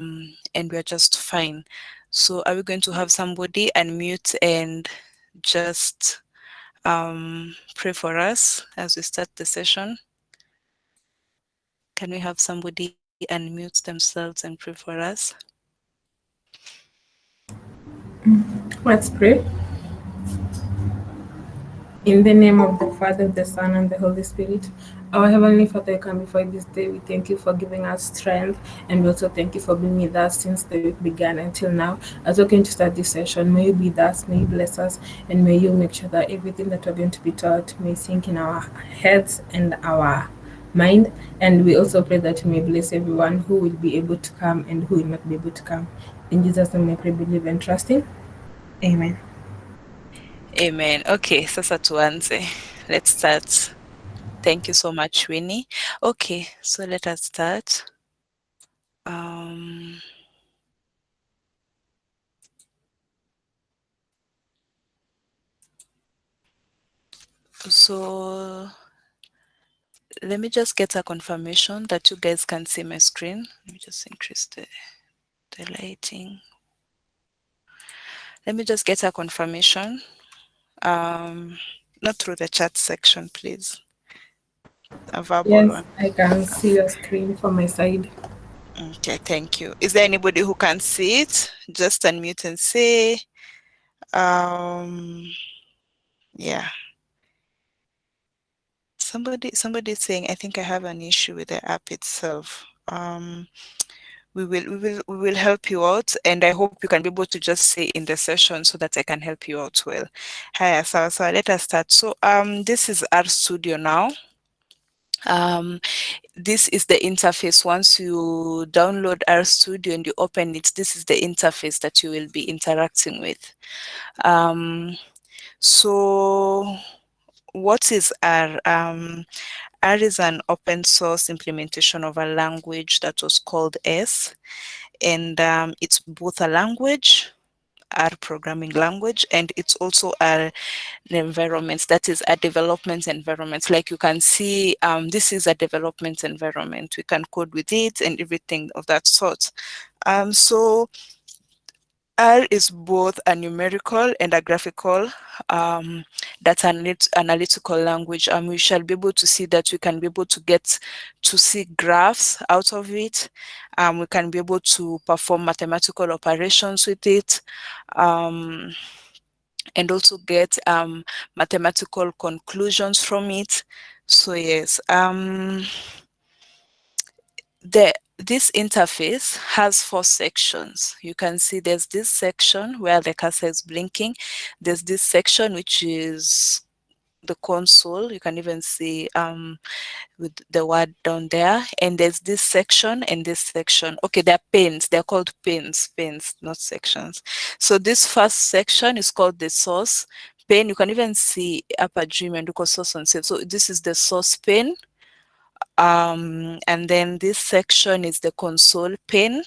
and we're just fine. So are we going to have somebody unmute and just pray for us as we start the session? Can we have somebody unmute themselves and pray for us? Let's pray. In the name of the Father, the Son, and the Holy Spirit. Our Heavenly Father, I come before you this day. We thank you for giving us strength, and we also thank you for being with us since the week began until now. As we're going to start this session, may you be with us, may you bless us, and may you make sure that everything that we're going to be taught may sink in our heads and our mind. And we also pray that you may bless everyone who will be able to come and who will not be able to come. In Jesus' name, I pray, believe, and trusting. Amen. Amen. Okay, sasa tuanze. Let's start. Thank you so much, Winnie. Okay, so let us start. Um, so let me just get a confirmation that you guys can see my screen. Let me just increase the lighting. Let me just get a confirmation. Not through the chat section, please. A verbal Yes, one. I can see your screen from my side. Okay, thank you. Is there anybody who can see it? Just unmute and say. Um, yeah. Somebody is saying, I think I have an issue with the app itself. We will help you out, and I hope you can be able to just say in the session so that I can help you out well. Hi, so let us start. So this is our studio now. Um, this is the interface. Once you download our studio and you open it, this is the interface that you will be interacting with. So what is R? R is an open source implementation of a language that was called S, and it's both a language, R programming language, and it's also an environment, that is a development environment. Like you can see, this is a development environment. We can code with it and everything of that sort. So R is both a numerical and a graphical data analytical language. We shall be able to see that we can be able to get to see graphs out of it. We can be able to perform mathematical operations with it. And also get mathematical conclusions from it. So yes, this interface has 4 sections. You can see there's this section where the cursor is blinking. There's this section which is the console. You can even see with the word down there. And there's this section and this section. Okay, they're panes. They're called panes, not sections. So this first section is called the source pane. You can even see upper dream and look at source on save. So this is the source pane. And then this section is the console pane.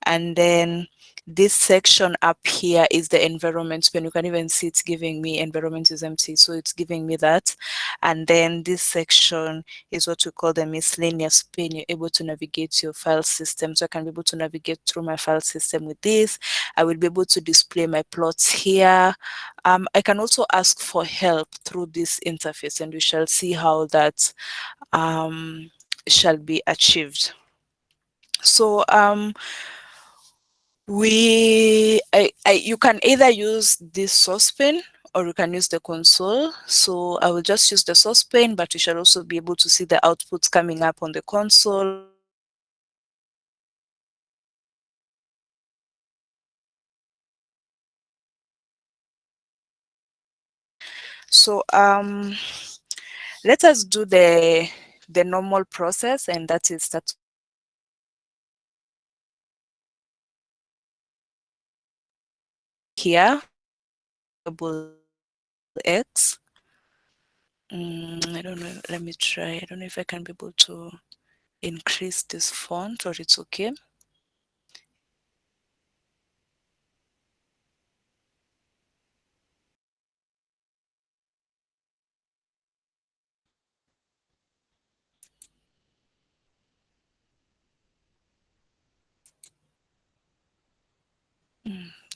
And then this section up here is the environment pane. You can even see it's giving me environment is empty, so it's giving me that. And then this section is what we call the miscellaneous pane. You're able to navigate your file system. So I can be able to navigate through my file system with this. I will be able to display my plots here. I can also ask for help through this interface, and we shall see how that shall be achieved. So you can either use this saucepan or you can use the console. So I will just use the saucepan, but you shall also be able to see the outputs coming up on the console. So let us do the normal process, and that is that here X. I don't know. Let me try. I don't know if I can be able to increase this font or it's okay.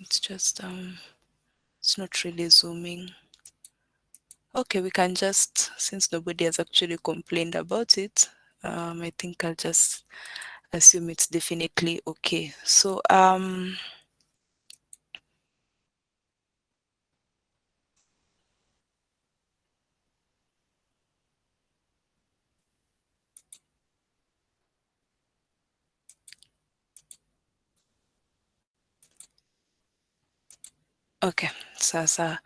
It's just it's not really zooming. Okay, we can just, since nobody has actually complained about it, I think I'll just assume it's definitely okay. So okay, sasa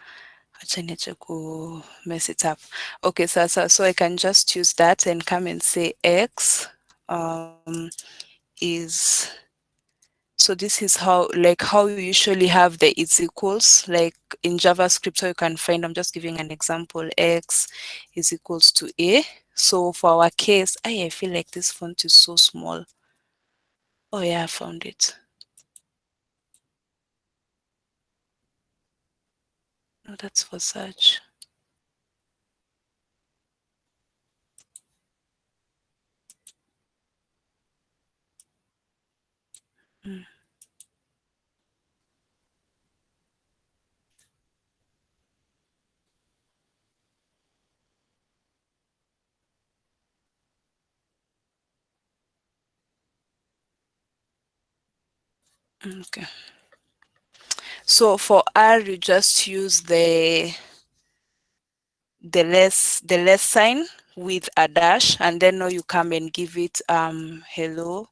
acha niache ku mess it up. Okay, sasa, so I can just use that and come and say x is, so this is how, like how you usually have the is equals, like in JavaScript, so you can find, I'm just giving an example, x is equals to a. So for our case, I feel like this font is so small. Oh yeah, I found it. No, that's for search. Mm, okay. So for R, you just use the less sign with a dash, and then now you come and give it hello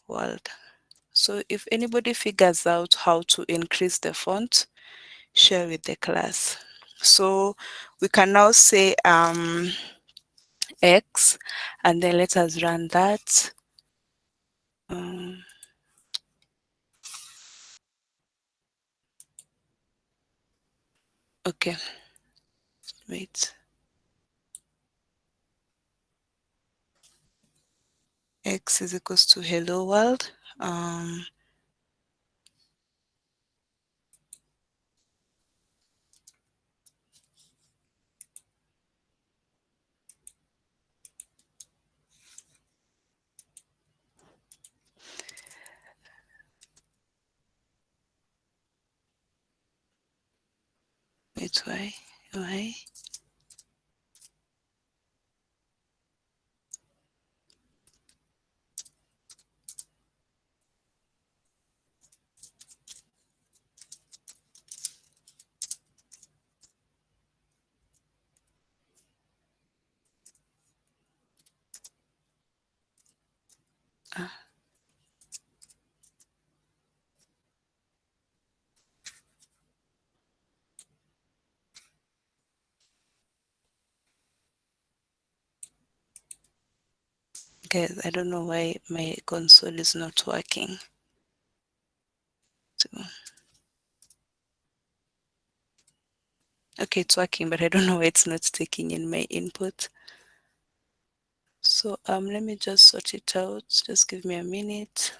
world. So if anybody figures out how to increase the font, share with the class. So we can now say X, and then let us run that. Um, okay, wait. X is equals to hello world. Wait, why? Ah, guys, I don't know why my console is not working. So, okay, it's working, but I don't know why it's not taking in my input. So let me just sort it out. Just give me a minute.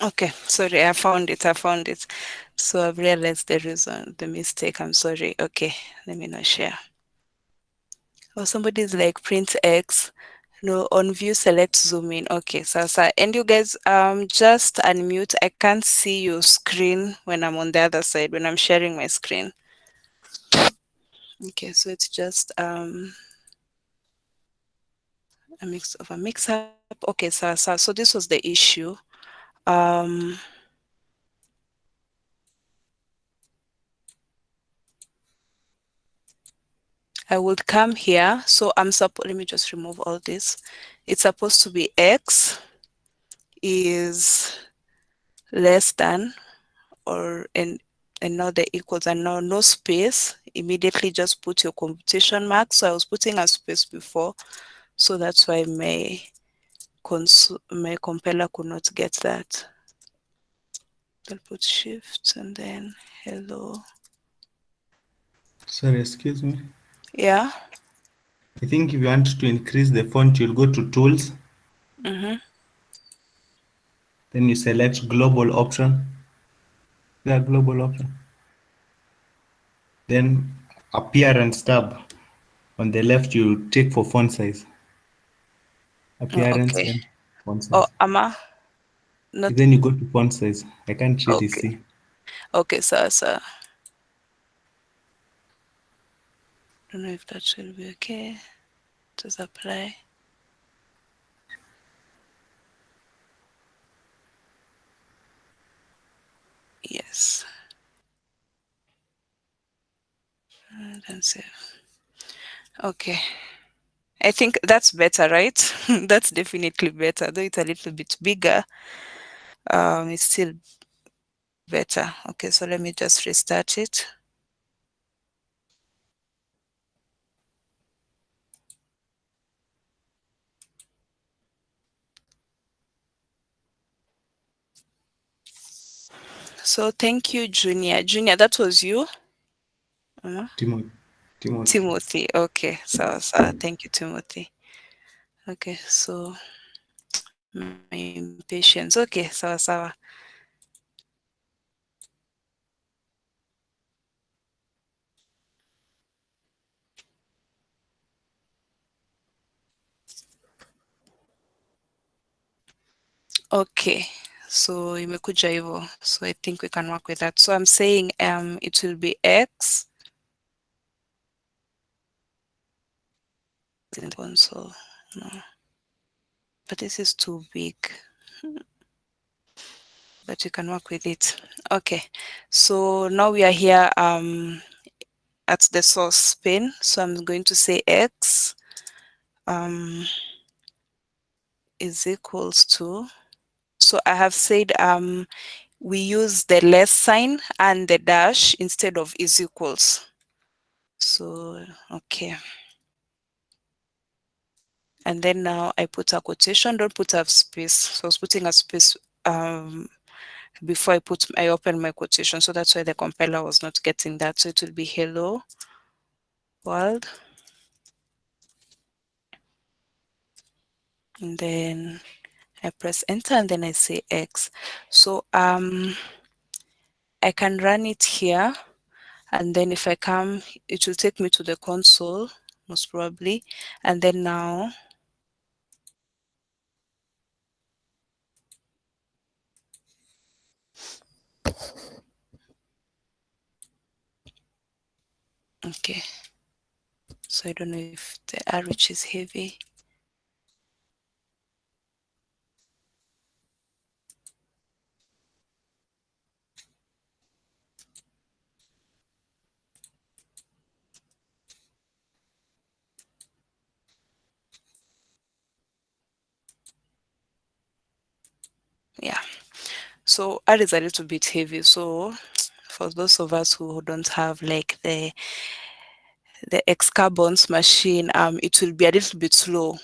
Okay, sorry, I found it. So I've realized the reason, the mistake. I'm sorry. Okay, let me not share. Or somebody's like print X. No, on view select zoom in. Okay, so and you guys just unmute. I can't see your screen when I'm on the other side when I'm sharing my screen. Okay, so it's just a mix of a mix up. Okay, so this was the issue. Um I would come here. So let me just remove all this. It's supposed to be X is less than or and now the equals and now no space. Immediately just put your quotation mark. So I was putting a space before. So that's why my compiler could not get that. I'll put shift and then hello. Sorry, excuse me. Yeah. I think if you want to increase the font, you'll go to Tools, Mm-hmm. then you select Global option. The Global option. Then Appearance tab. On the left, you take for font size. Oh, Appearance, okay. then font Oh, size. Ama, not Then you go to font size. I can't really okay. see. Okay, so don't know if that should be okay. Just apply. Yes. And then save. Okay. I think that's better, right? That's definitely better. Though it's a little bit bigger, it's still better. Okay, so let me just restart it. So thank you, Junior. Junior, that was you? Timothy. Timothy. Timothy. Okay, so thank you, Timothy. Okay, so my impatience. Okay, sawa. Okay, so imekuja hivyo. So I think we can work with that. So I'm saying it will be X in the console. No, but this is too big. But you can work with it. Okay, so now we are here at the source pane. So I'm going to say X is equals to. So I have said we use the less sign and the dash instead of is equals. So, okay. And then now I put a quotation, don't put a space. So I was putting a space before I open my quotation. So that's why the compiler was not getting that. So it will be hello world. And then I press enter and then I say X. So I can run it here. And then if I come, it will take me to the console, most probably. And then now, okay. So I don't know if the RH is heavy. Yeah. So R is a little bit heavy. So for those of us who don't have like the X carbons machine, it will be a little bit slow.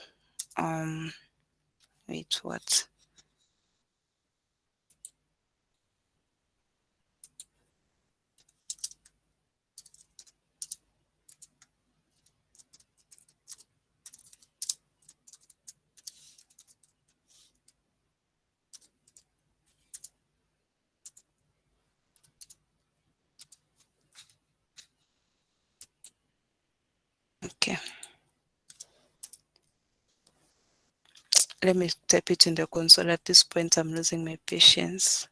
Wait, what? Let me type it in the console. At this point, I'm losing my patience.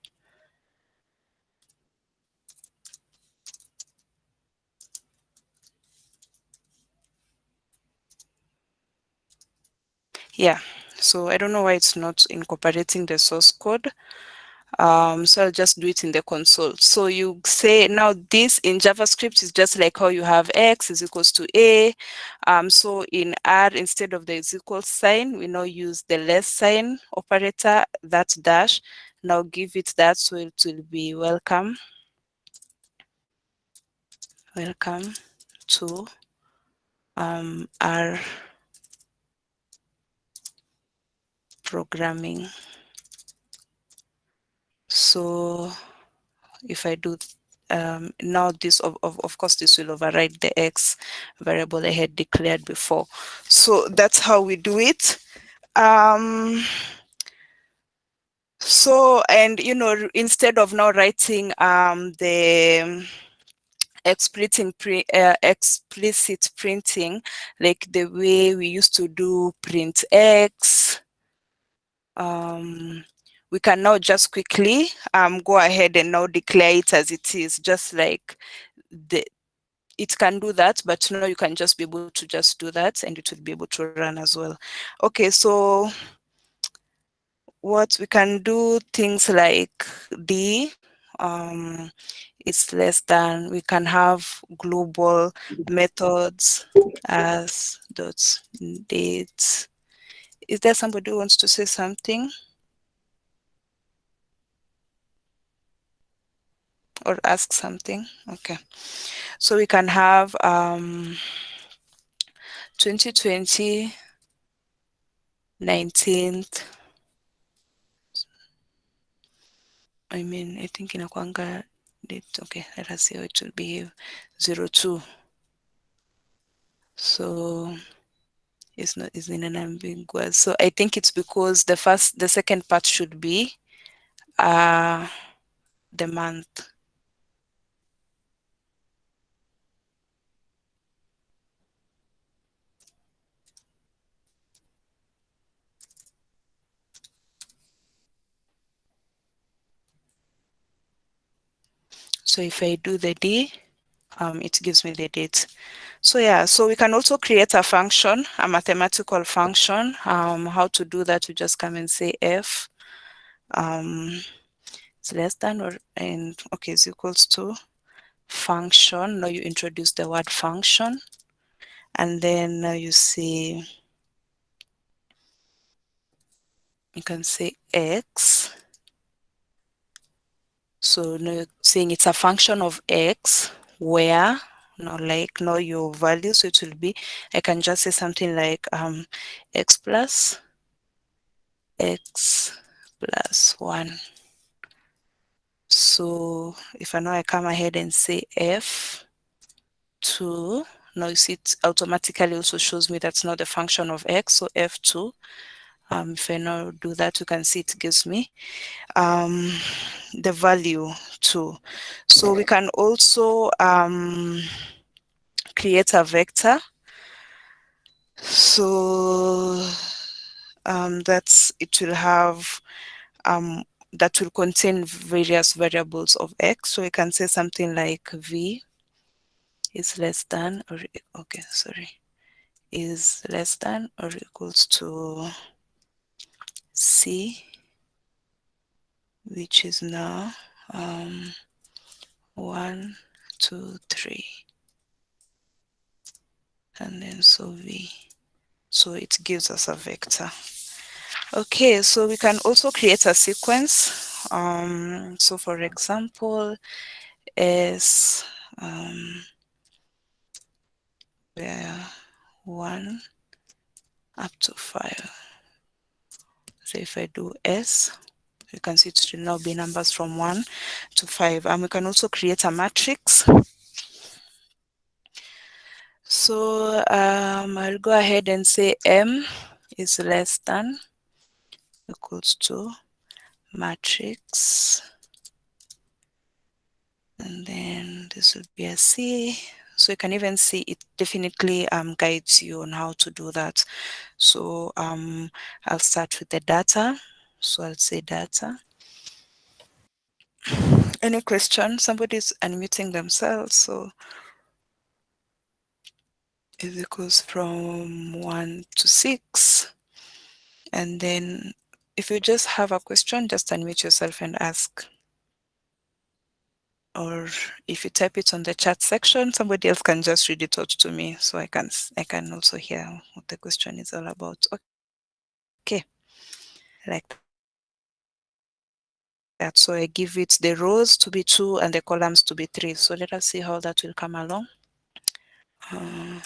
Yeah, so I don't know why it's not incorporating the source code. So I'll just do it in the console. So you say now this in JavaScript is just like how you have X is equals to A. So in R, instead of the is equal sign, we now use the less sign operator, that dash. Now give it that, so it will be welcome. Welcome to R programming. So if I do now this of course this will override the X variable I had declared before. So that's how we do it. So, and instead of now writing the explicit printing like the way we used to do print X, we can now just quickly go ahead and now declare it as it is, just like it can do that, but now you can just be able to just do that and it will be able to run as well. Okay, so what we can do things like it's less than, we can have global methods as dot date. Is there somebody who wants to say something or ask something? Okay, so we can have 2020 19th. I think inakwanga date. Okay, let us see how it will behave. 02. So it's not, it's in an ambiguous. So I think it's because the second part should be the month. So if I do the D, it gives me the date. So yeah, so we can also create a function, a mathematical function. How to do that? We just come and say F. It's less than or and okay, is equals to function. Now you introduce the word function, and then you see, you can say X. So now you're saying it's a function of X where now your value. So it will be, I can just say something like X plus 1. So if I now I come ahead and say F2, now you see it automatically also shows me that's not the function of X. So F2, if I now do that, you can see it gives me the value 2. So we can also create a vector. So it will have that will contain various variables of X. So we can say something like V is less than or okay, sorry, is less than or equals to C, which is now 1, 2, 3, and then so V. So it gives us a vector. Okay, so we can also create a sequence. So for example, S where 1 up to 5. So if I do S, you can see it will now be numbers from 1 to 5. And we can also create a matrix. So I'll go ahead and say M is less than equals to matrix. And then this would be a C, So you can even see it definitely guides you on how to do that. So I'll start with the data. So I'll say data. Any question? Somebody's unmuting themselves. So is equals from 1 to 6. And then if you just have a question, just unmute yourself and ask. Or if you type it on the chat section, somebody else can just read it out to me so I can also hear what the question is all about. Okay, like that. So I give it the rows to be 2 and the columns to be 3. So let us see how that will come along. Uh,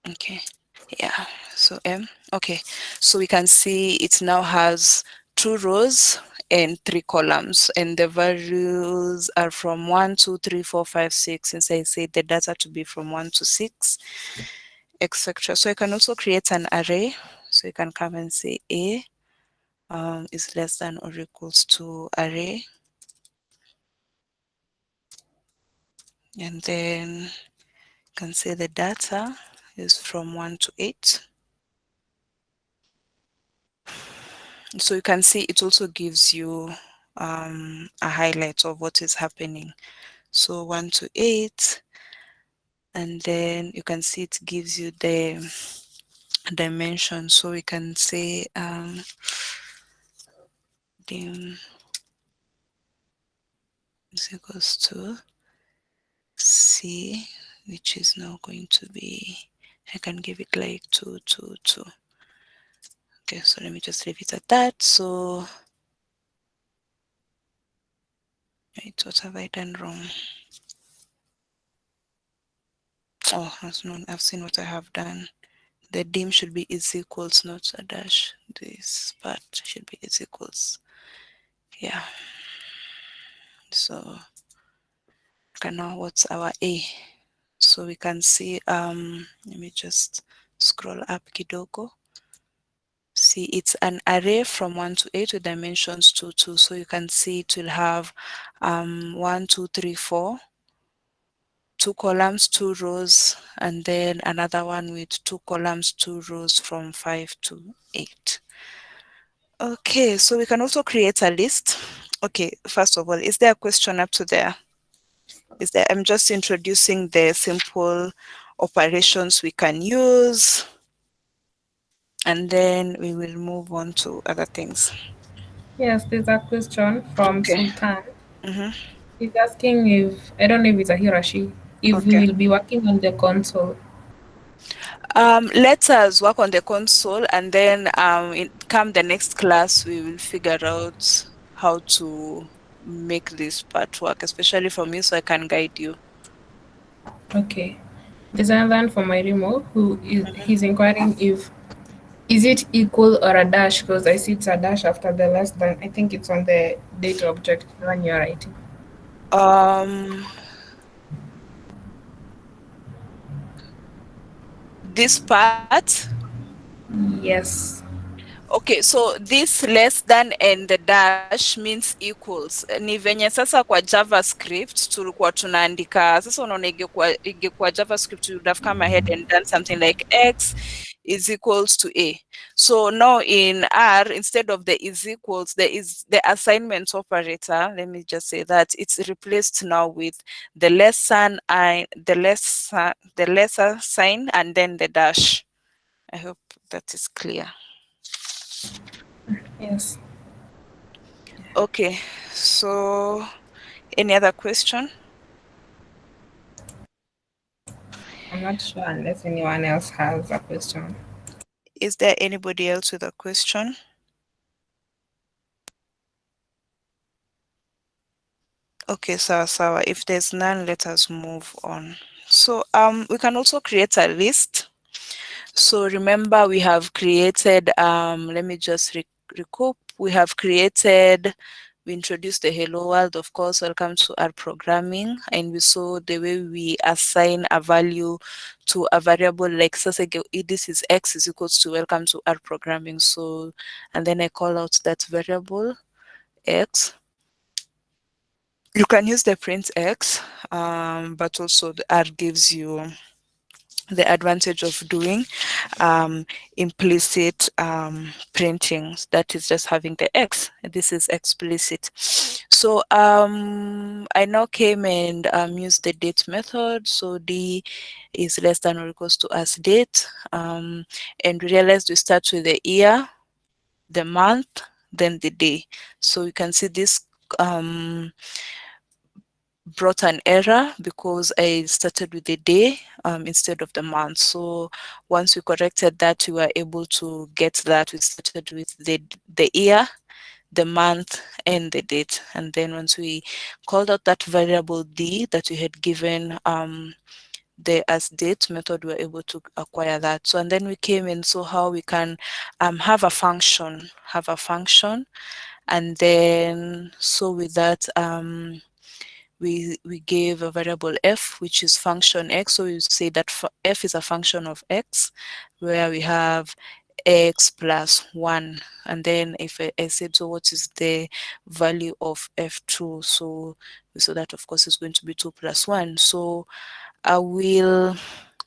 okay. Yeah. So okay. So we can see it now has 2 rows and 3 columns, and the values are from 1, 2, 3, 4, 5, 6. Since I said the data to be from 1 to 6, etc. So I can also create an array. So you can come and say A is less than or equals to array, and then you can say the data is from 1 to 8. So you can see it also gives you a highlight of what is happening. So 1 to 8, and then you can see it gives you the dimension. So we can say dim is equals to C, which is now going to be, I can give it like 2, 2, 2. Okay, so let me just leave it at that. So, wait, what have I done wrong? Oh, I've seen what I have done. The dim should be is equals, not a dash. This part should be is equals. Yeah. So, okay, now what's our A? So we can see, let me just scroll up kidogo. See, it's an array from 1 to 8 with dimensions 2, 2. So you can see it will have 1, 2, 3, 4, 2 columns, 2 rows, and then another one with 2 columns, 2 rows from 5 to 8. Okay, so we can also create a list. Okay, first of all, is there a question up to there? Is there? I'm just introducing the simple operations we can use, and then we will move on to other things. Yes, there's a question from Okay. Sultan. Mm-hmm. He's asking if, I don't know if it's a he or she, if we Okay. will be working on the console. Let us work on the console, and then come the next class, we will figure out how to make this part work, especially for me, so I can guide you. Okay. There's another one from my remote who is he's inquiring if is it equal or a dash because I see it's a dash after the less than. I think it's on the data object when you're writing. Um, this part. Yes. Okay, so this less than and the dash means equals. Ni venye sasa kwa JavaScript tulikuwa tunaandika, sasa unaona ingekuwa JavaScript, you would have come ahead and done something like x is equals to a. So now in R, instead of the is equals, there is the assignment operator. Let me just say that it's replaced now with the the lesser sign and then the dash. I hope that is clear. Yes. Okay, so any other question? I'm not sure unless anyone else has a question. Is there anybody else with a question? Okay, sawa. If there's none, let us move on. So we can also create a list. So remember we have created, let me just recoup. We have created we introduced the hello world, of course, welcome to our programming, and we saw the way we assign a value to a variable like this is x is equals to welcome to our programming. So, and then I call out that variable x. You can use the print x, but also the R gives you the advantage of doing implicit printing. That is just having the X. This is explicit. So I now came and used the date method. So D is less than or equals to as date. And we realized we start with the year, the month, then the day. So you can see this um, brought an error because I started with the day instead of the month. So once we corrected that, we were able to get that. We started with the year, the month, and the date. And then once we called out that variable d that we had given the as date method, we were able to acquire that. So and then we came and saw how we can have a function, and then so with that we gave a variable f, which is function x. So we say that f is a function of x, where we have x plus 1. And then if I said, so what is the value of f2? So we saw that, of course, is going to be 2 plus 1. So I will,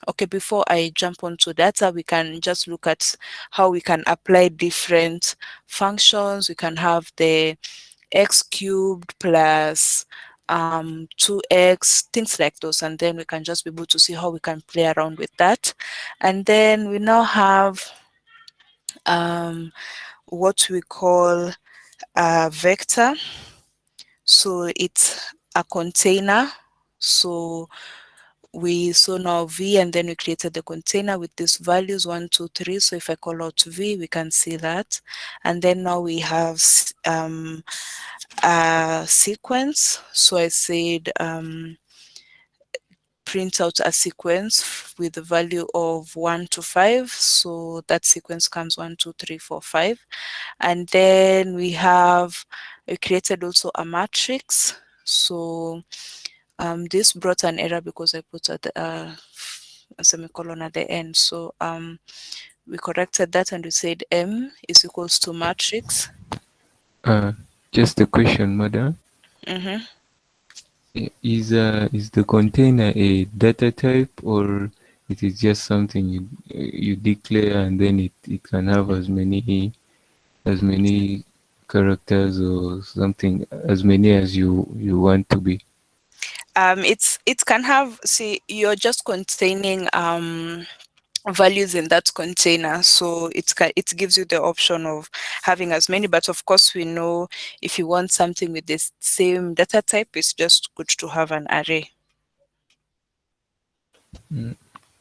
okay, before I jump onto data, we can just look at how we can apply different functions. We can have the x cubed plus 2x, things like those, and then we can just be able to see how we can play around with that. And then we now have what we call a vector. So it's a container. So we saw now v, and then we created the container with these values 1, 2, 3. So if I call out v, we can see that. And then now we have a sequence. So I said print out a sequence with the value of 1 to 5. So that sequence comes 1, 2, 3, 4, 5. And then we created also a matrix. So this brought an error because I put a semicolon at the end. So we corrected that and we said M is equals to matrix. Uh, just a question, madam. Mm-hmm. Is the container a data type, or it is just something you declare and then it can have as many characters or something, as many as you want to be? It can have, see, you're just containing values in that container, so it gives you the option of having as many, but of course we know if you want something with the same data type, it's just good to have an array.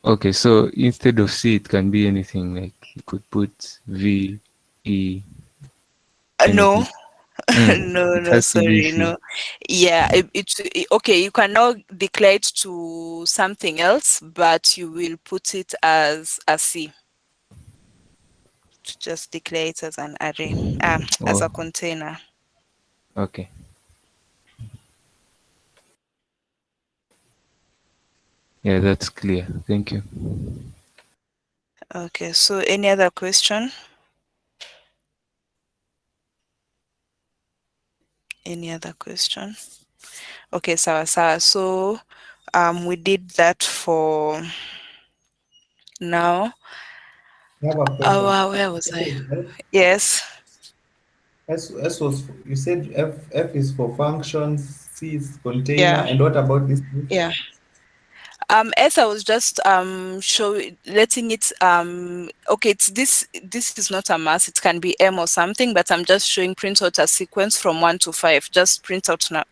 Okay, so instead of C, it can be anything. Like you could put V, E, No. anything. No, It no, has to be sorry, C. no. Yeah, okay, you can now declare it to something else, but you will put it as a C, to just declare it as an array, as Oh, a container. okay. Yeah, that's clear. Thank you. Okay, so any other question? Any other question? Okay, sawa. So we did that for now. I have a Oh, question. wow, where was I? Yes. S was, you said F is for functions, C is container, Yeah. and what about this? Yeah. S, I was just letting it okay, this is not a mass, it can be M or something, but I'm just showing print out a sequence from 1 to 5. Just print out now.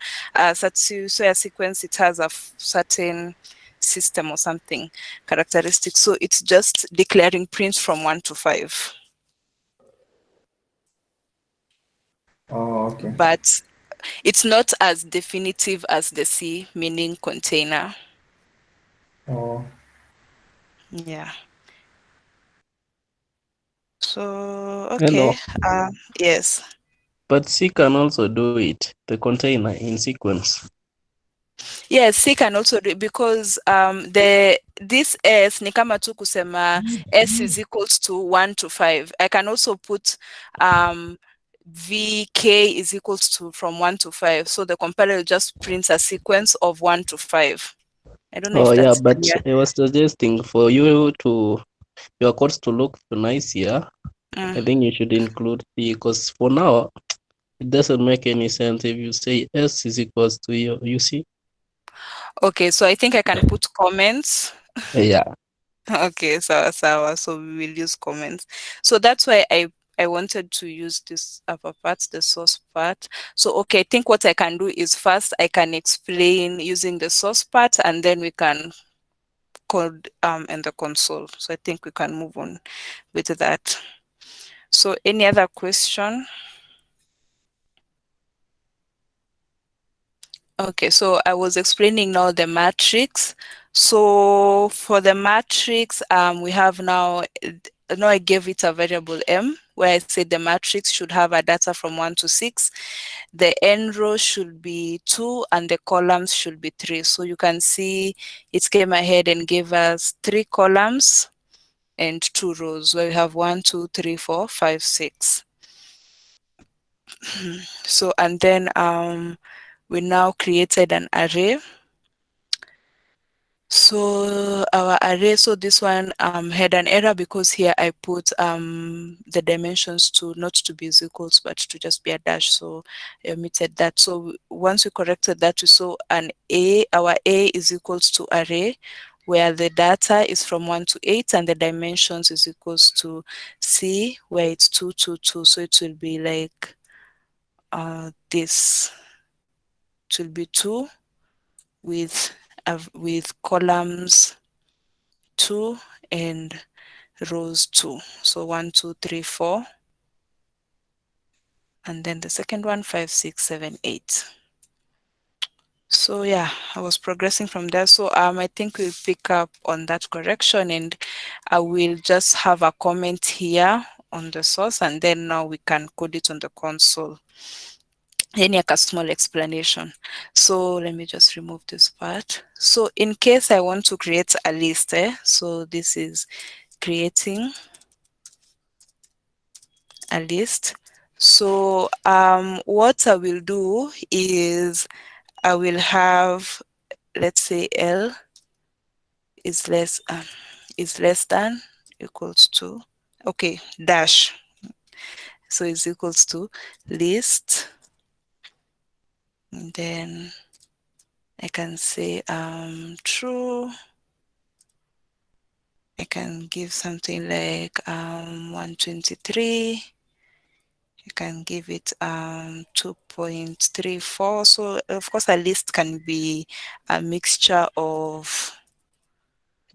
So a sequence, it has a certain system or something characteristic. So it's just declaring print from 1 to 5. Oh, okay. But it's not as definitive as the C, meaning container. Oh, Yeah. So Hello. okay. Yes. But C can also do it, the container in sequence. Yes, C can also do it because this S ni kama tu kusema S is equals to 1 to 5. I can also put VK is equals to from 1 to 5. So the compiler just prints a sequence of 1 to 5. I don't know Oh if yeah, that's but clear. I was suggesting for you to your codes to look nice here. I think you should include C, because for now it doesn't make any sense if you say S is equals to you see. Okay, so I think I can put comments. Yeah. Okay, sawa. So we will use comments. So that's why I wanted to use this upper part, the source part. So okay, I think what I can do is first I can explain using the source part, and then we can code in the console. So I think we can move on with that. So any other question? Okay, so I was explaining now the matrix. So for the matrix, we have now I gave it a variable m, where I said the matrix should have a data from 1 to 6. The n row should be 2 and the columns should be 3. So you can see it came ahead and gave us 3 columns and 2 rows, where we have 1, 2, 3, 4, 5, 6. So and then we now created an array. So our array, so this one had an error because here I put the dimensions to not to be equals but to just be a dash, so I omitted that. So once we corrected that, we saw our A is equals to array, where the data is from 1 to 8 and the dimensions is equals to C, where it's 2, 2, 2. So it will be like this. It will be 2 with columns 2 and rows 2. So 1, 2, 3, 4. And then the second one, 5, 6, 7, 8. So yeah, I was progressing from there. So I think we'll pick up on that correction, and I will just have a comment here on the source, and then now we can code it on the console. Any a small explanation. So let me just remove this part. So in case I want to create a list, so this is creating a list. So what I will do is I will have, let's say L is less than equals to, okay, dash. So it's equals to list. And then I can say true. I can give something like 123. You can give it 2.34. So of course a list can be a mixture of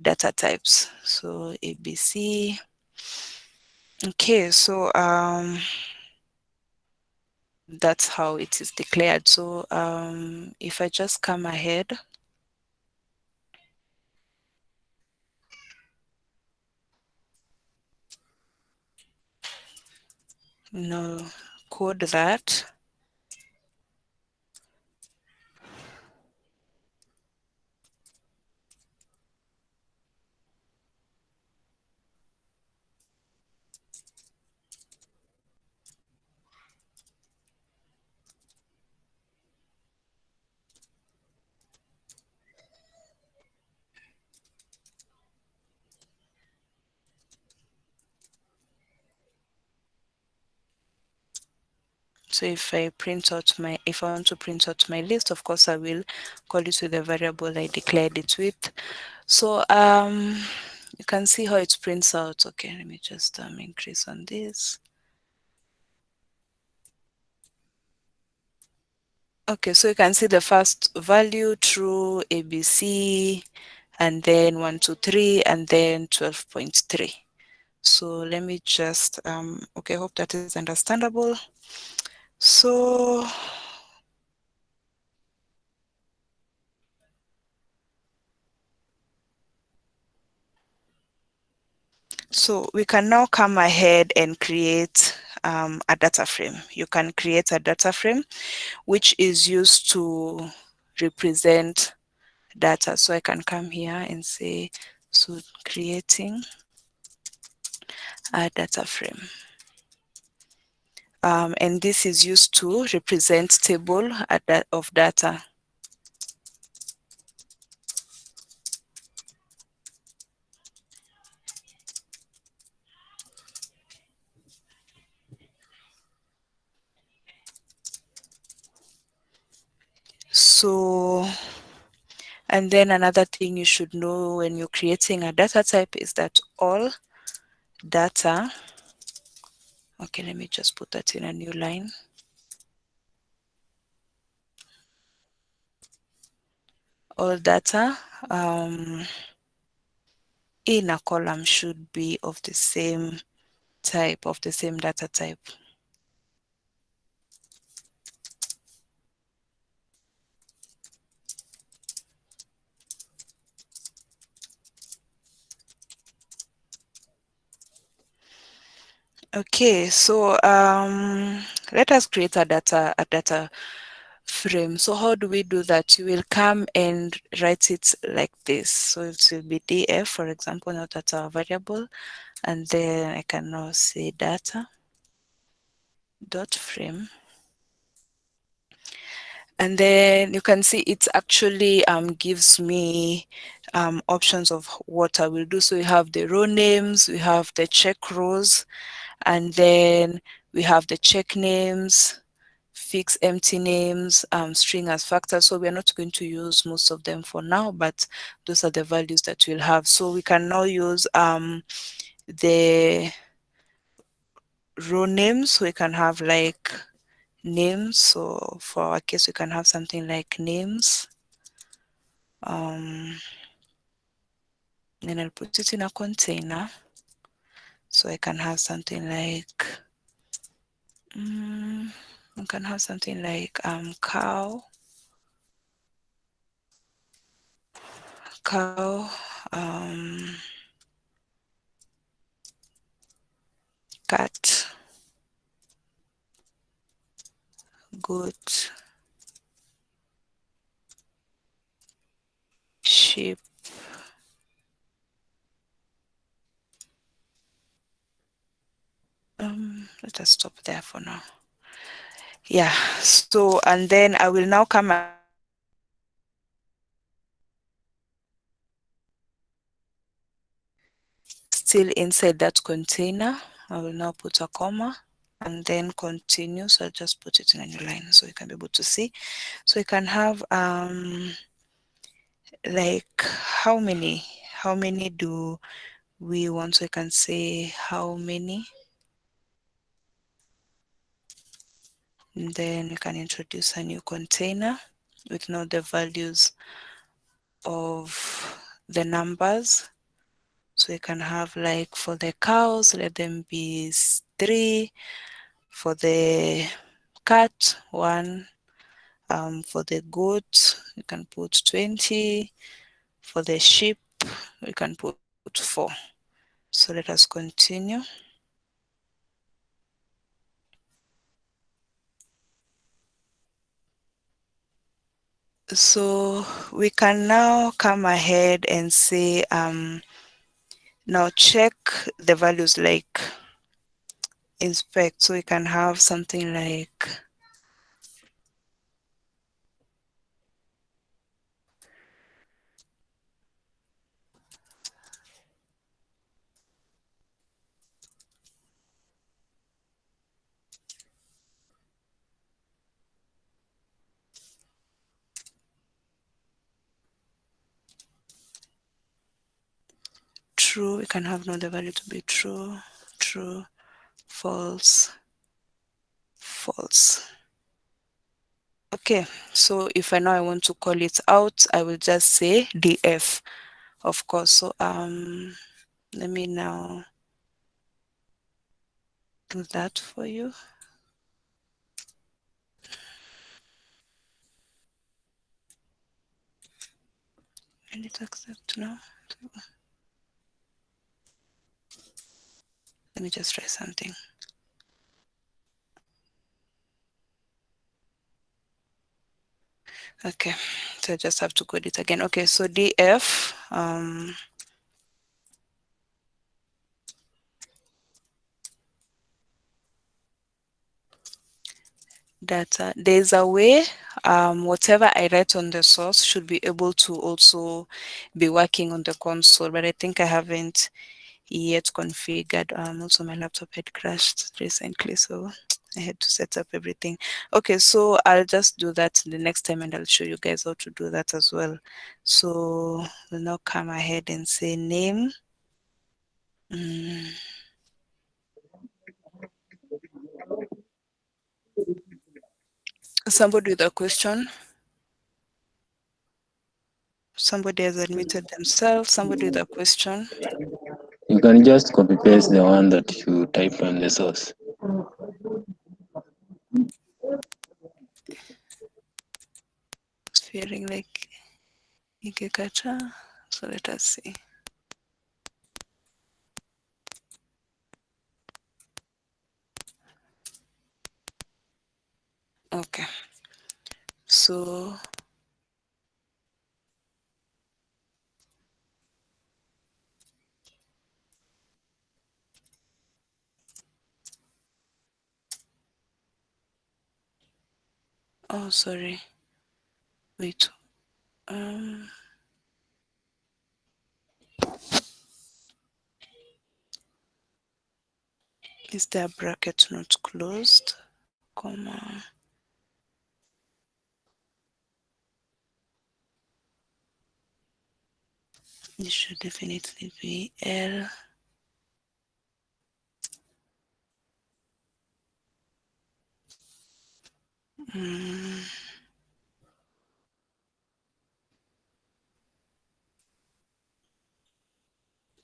data types. So ABC. Okay, so that's how it is declared. So if I just come ahead, no, code that. So if I want to print out my list, of course I will call it with the variable I declared it with. So you can see how it prints out. Okay, let me just increase on this. Okay, so you can see the first value, true, ABC, and then 1, 2, 3, and then 12.3. So let me just, okay, I hope that is understandable. So we can now come ahead and create a data frame. You can create a data frame which is used to represent data. So I can come here and say, so creating a data frame. And this is used to represent table of data. So, and then another thing you should know when you're creating a data type is that all data, okay, let me just put that in a new line. All data in a column should be of the same type, of the same data type. Okay, so let us create a data frame. So how do we do that? You will come and write it like this. So it will be df, for example, not data variable, and then I can now say data dot frame. And then you can see it actually gives me options of what I will do. So we have the row names, we have the check rows, and then we have the check names, fix empty names, string as factors. So we're not going to use most of them for now, but those are the values that we'll have. So we can now use the row names. We can have like names. So for our case, we can have something like names. Then I'll put it in a container. So I can have something like, I can have something like cow, cat, goat, sheep, let us stop there for now. Yeah, so and then I will now come ahead and still inside that container. I will now put a comma and then continue. So I'll just put it in a new line so you can be able to see. So you can have like how many do we want? So I can say how many, and then you can introduce a new container with now the values of the numbers. So you can have like for the cows, let them be 3, for the cat 1, for the goat you can put 20, for the sheep we can put 4. So let us continue. So we can now come ahead and say now check the values like inspect. So we can have something like true. We can have now the value to be true, true, false, false. Okay, so if I now I want to call it out, I will just say df, of course. So let me now do that for you. And it accept now. Let me just try something. Okay, so I just have to code it again. Okay, so df data. There's a way whatever I write on the source should be able to also be working on the console, but I think I haven't yet configured. Also my laptop had crashed recently, so I had to set up everything. Okay, so I'll just do that the next time and I'll show you guys how to do that as well. So we'll now come ahead and say name. Somebody with a question? Somebody has admitted themselves. Somebody with a question? You can just copy paste the one that you typed on the source. It's feeling like Igekacha. So let us see. Okay. So oh sorry. Wait. Is there a bracket not closed? Comma. This should definitely be L.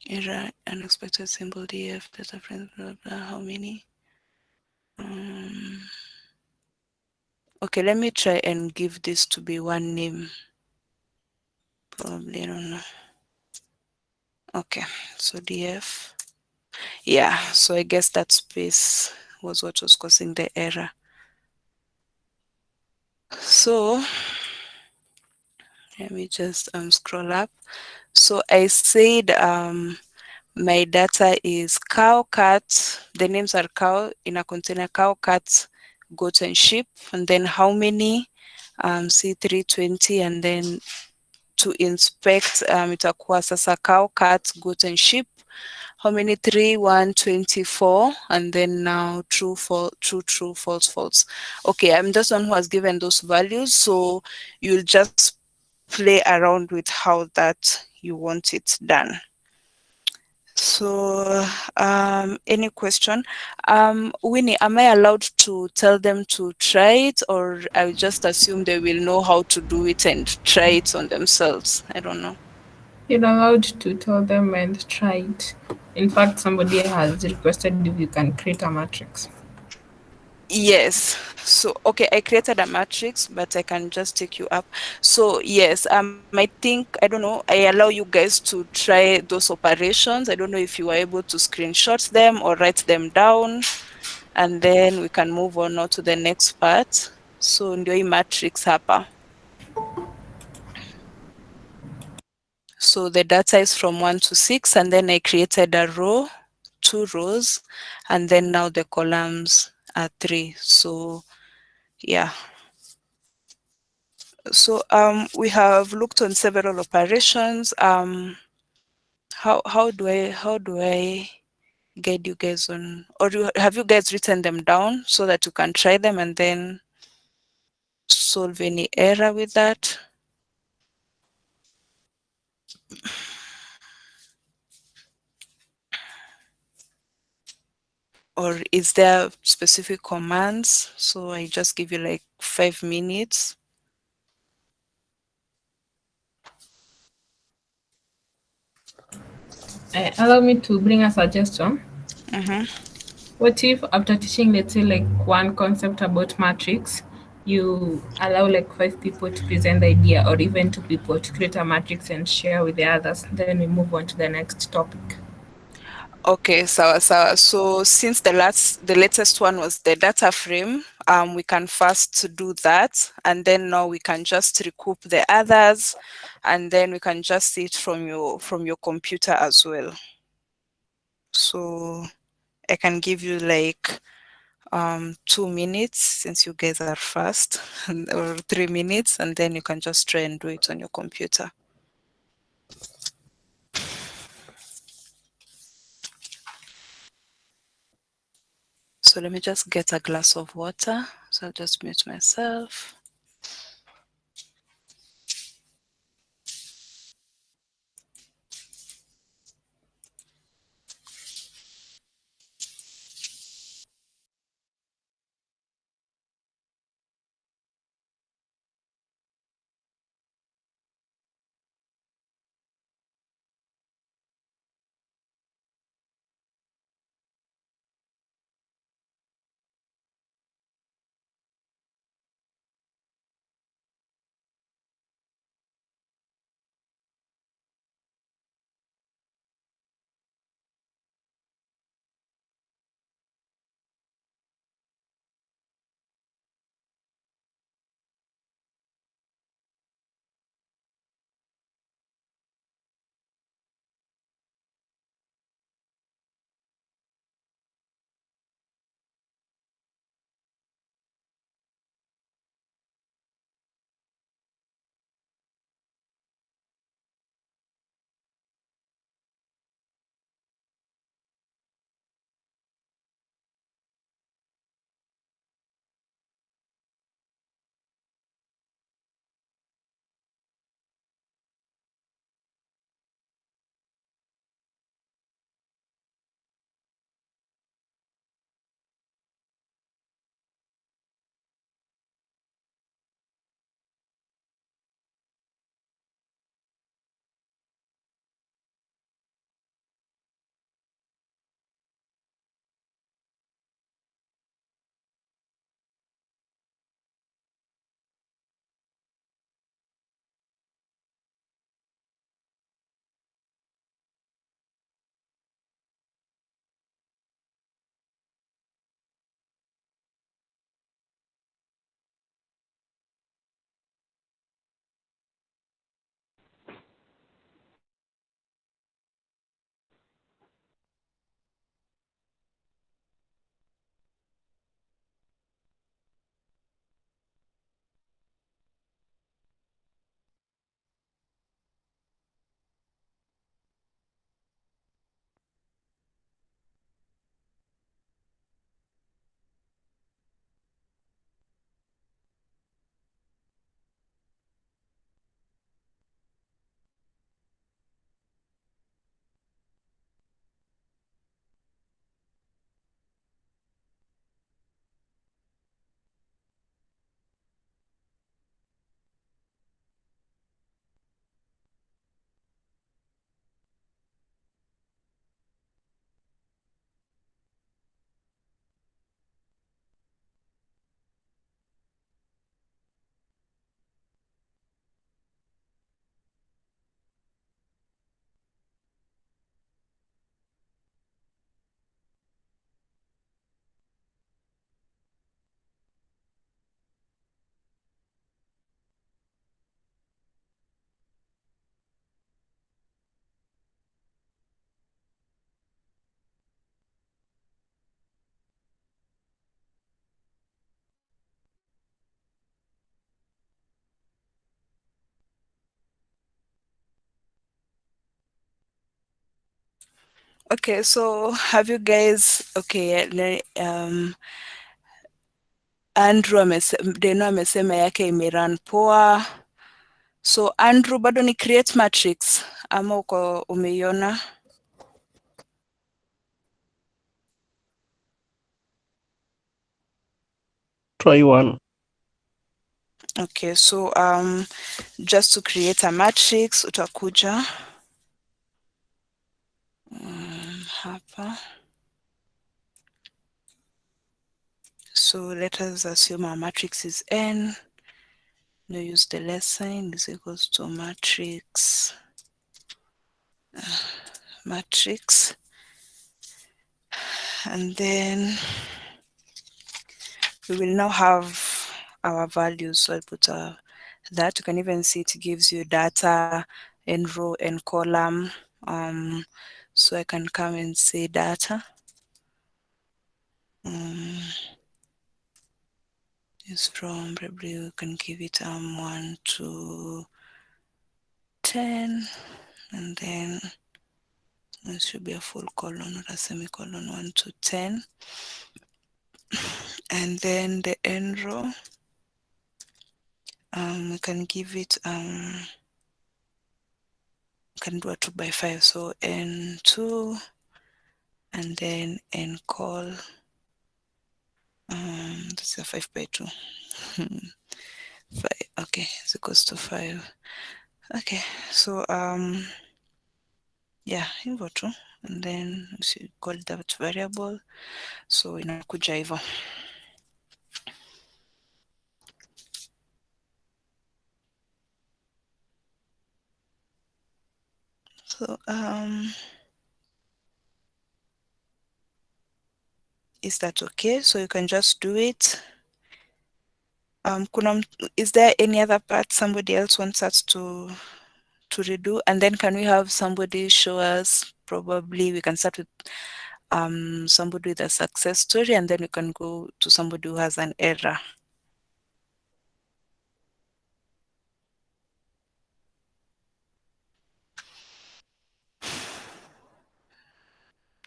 Error, unexpected symbol DF, data frame, blah, blah, how many? Okay, let me try and give this to be one name. Probably, I don't know. Okay, so DF. Yeah, so I guess that space was what was causing the error. So let me just scroll up. So I said my data is cow, cat. The names are cow in a container, cow, cat, goat, and sheep. And then how many? C320. And then to inspect, itakuwa sasa cow, cat, goat, and sheep. How many? 3, 1, 24. And then now true, false, true, true, false, false. Okay, I'm just one who has given those values. So you'll just play around with how that you want it done. So, any question? Winnie, am I allowed to tell them to try it, or I just assume they will know how to do it and try it on themselves? I don't know. You're allowed to tell them and try it. In fact, somebody has requested if you can create a matrix. Yes. So, okay, I created a matrix, but I can just take you up. So, yes, I think, I don't know, I allow you guys to try those operations. I don't know if you were able to screenshot them or write them down, and then we can move on now to the next part. So, ndio hii matrix hapa. So the data is from 1 to 6, and then I created a row, 2 rows, and then now the columns are 3. So yeah. So we have looked on several operations. How do I guide you guys on, or have you guys written them down so that you can try them and then solve any error with that? Or is there specific commands? So I just give you like 5 minutes. Allow me to bring a suggestion. What if after teaching, let's say, like one concept about matrix, you allow like 5 people to present the idea, or even 2 people to create a matrix and share with the others? Then we move on to the next topic. Okay, so since the latest one was the data frame, we can first do that, and then now we can just recoup the others, and then we can just see it from your computer as well. So I can give you like 2 minutes since you guys are fast, or 3 minutes, and then you can just try and do it on your computer. So let me just get a glass of water. So I'll just mute myself. Okay, so have you guys, okay, Andrew Deno amesema yake imerun poa. So Andrew, bado ni create matrix ama uko umeiona? Try one. Okay, so just to create a matrix utakuja hapa. So let us assume our matrix is N. Now use the less sign is equals to matrix. Matrix. And then we will now have our values. So I put that. You can even see it gives you data and row and column. So I can come and say data. Is from, probably you can give it 1 to 10, and then it should be a full colon, not a semicolon. 1 to 10, and then the end row, we can give it can do a 2 by 5, so n2, and then n call, this is a 5 by 2. 5, okay, it's equals to 5. Okay, so yeah, hivyo tu, and then we call that variable, so inakuja hivyo. So is that okay? So you can just do it. Is there any other part somebody else wants us to redo? And then can we have somebody show us? Probably we can start with somebody with a success story, and then we can go to somebody who has an error.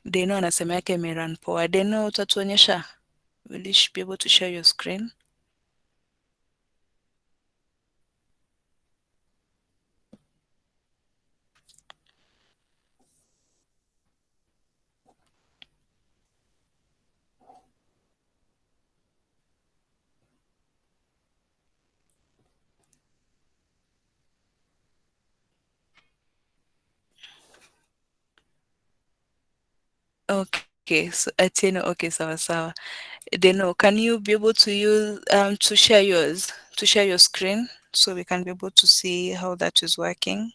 Deno anasema yake imerun poa. Deno, utatuonyesha? Will you be able to share your screen? Okay, so Atieno, okay, sawa. Deno, can you be able to use to share your screen, so we can be able to see how that is working?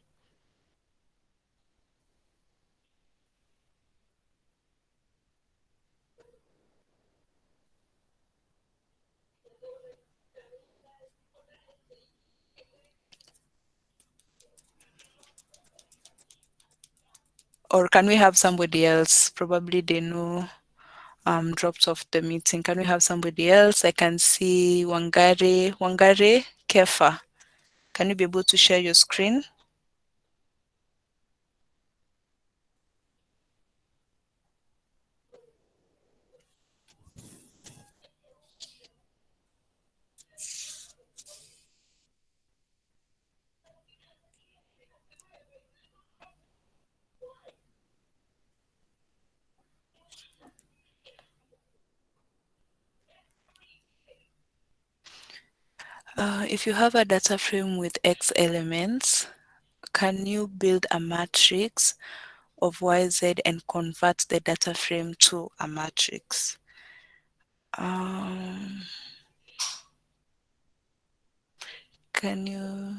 Or can we have somebody else? Probably Deno dropped off the meeting. Can we have somebody else? I can see Wangare Kefa. Can you be able to share your screen? If you have a data frame with X elements, can you build a matrix of YZ and convert the data frame to a matrix? Can you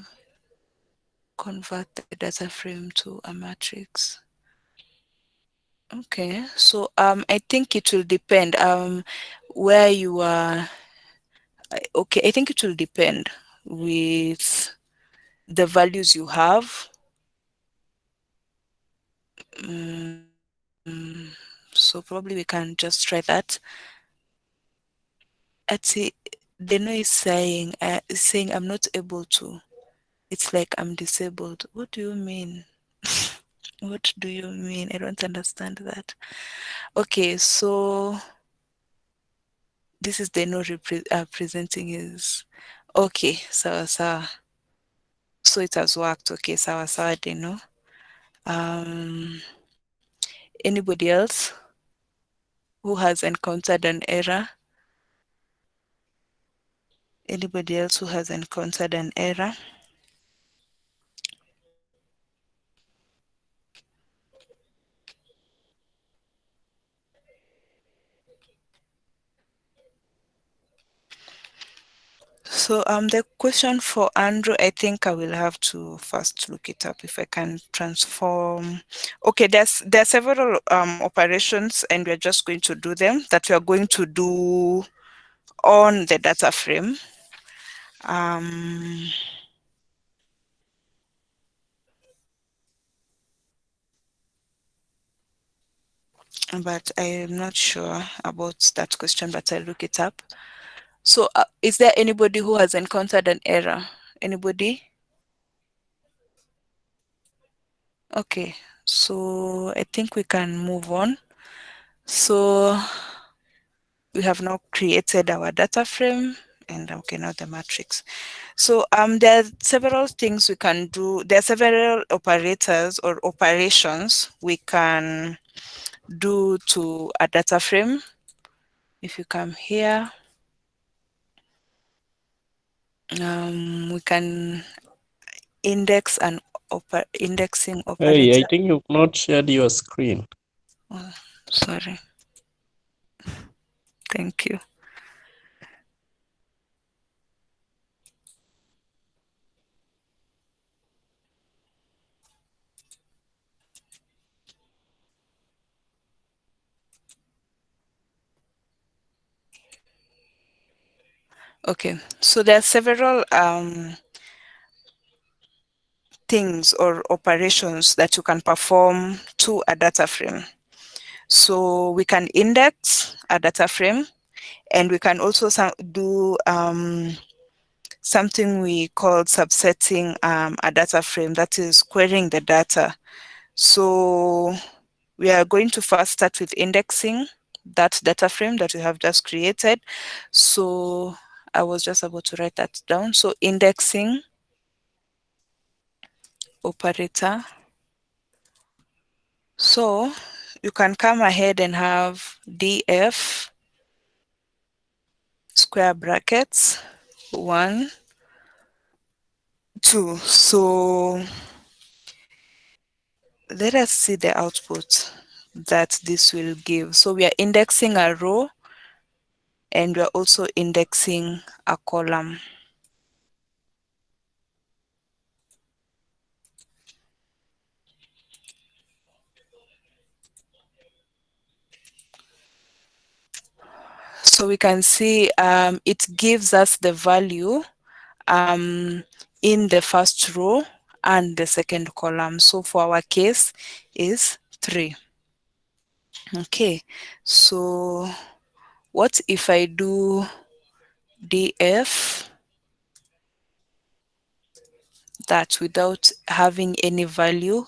convert the data frame to a matrix? Okay, so I think it will depend where you are. Okay, I think it will depend with the values you have. So probably we can just try that. Deno is saying I'm not able to. It's like I'm disabled. What do you mean? What do you mean? I don't understand that. Okay, so this is Deno presenting his. Okay, sawa. So it has worked. Okay, sawa Deno. Anybody else who has encountered an error? Anybody else who has encountered an error? So the question for Andrew, I think I will have to first look it up if I can transform. Okay, there are several operations, and we're just going to do them that we are going to do on the data frame. But I am not sure about that question, but I'll look it up. So is there anybody who has encountered an error? Anybody? Okay, so I think we can move on. So we have now created our data frame, and okay, now the matrix. So there are several things we can do. There are several operators or operations we can do to a data frame. If you come here, we can index and indexing Hey, I operator. think you've not shared your screen. Oh, sorry. Thank you. Okay, so there are several things or operations that you can perform to a data frame. So we can index a data frame, and we can also do something we call subsetting a data frame, that is querying the data. So we are going to first start with indexing that data frame that we have just created. So I was just about to write that down. So indexing operator. So you can come ahead and have df square brackets 1, 2. So let us see the output that this will give. So we are indexing a row, and we are also indexing a column. So we can see it gives us the value in the first row and the second column. So for our case is 3. Okay, so what if I do df that without having any value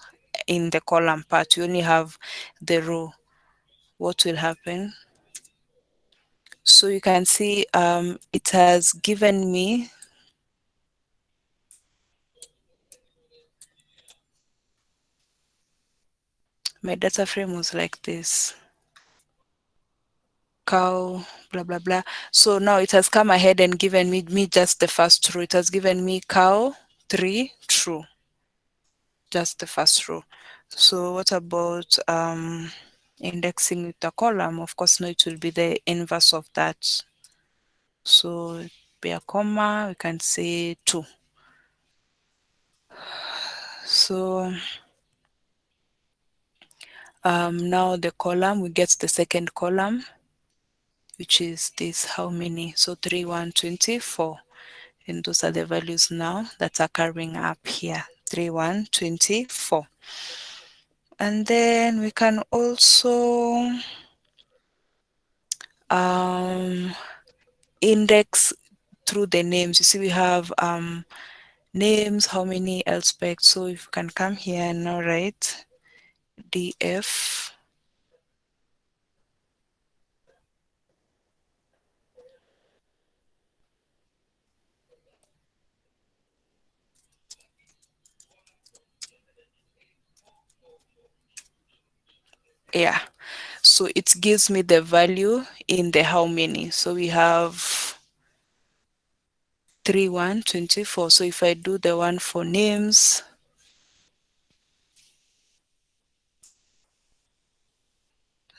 in the column part, you only have the row? What will happen? So you can see it has given me my data frame was like this, cow, blah blah blah. So now it has come ahead and given me just the first row. It has given me cow 3 true, just the first row. So what about indexing with the column? Of course, no, it will be the inverse of that. So be a comma, we can say 2. So now the column, we get the second column, which is this how many. So 3, 1, 24. And those are the values now that are carrying up here, 3, 1, 24. And then we can also index through the names. You see, we have names, how many elspect. So if you can come here and now write df yeah, so it gives me the value in the how many. So we have 3, 1, 24. So if I do the one for names,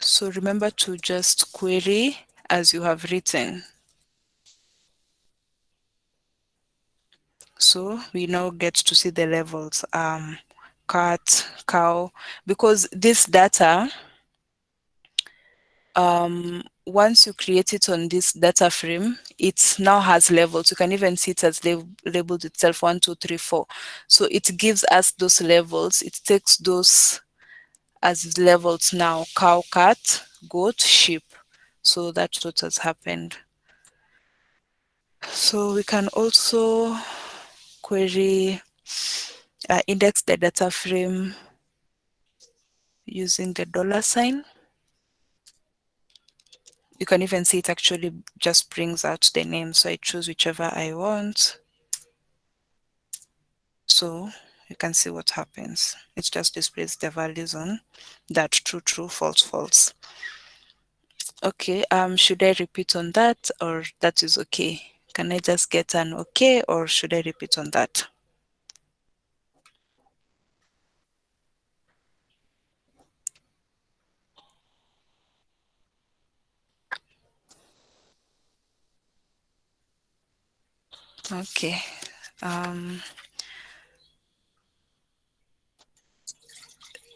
so remember to just query as you have written. So we now get to see the levels, cat, cow, because this data, once you create it on this data frame, it now has levels. You can even see it as labeled itself 1, 2, 3, 4. So it gives us those levels. It takes those as levels now: cow, cat, goat, sheep. So that's what has happened. So we can also query, index the data frame using the $sign. You can even see it actually just brings out the name. So I choose whichever I want. So you can see what happens. It just displays the values on that: true, true, false, false. Okay, should I repeat on that, or that is okay? Can I just get an okay, or should I repeat on that? Okay.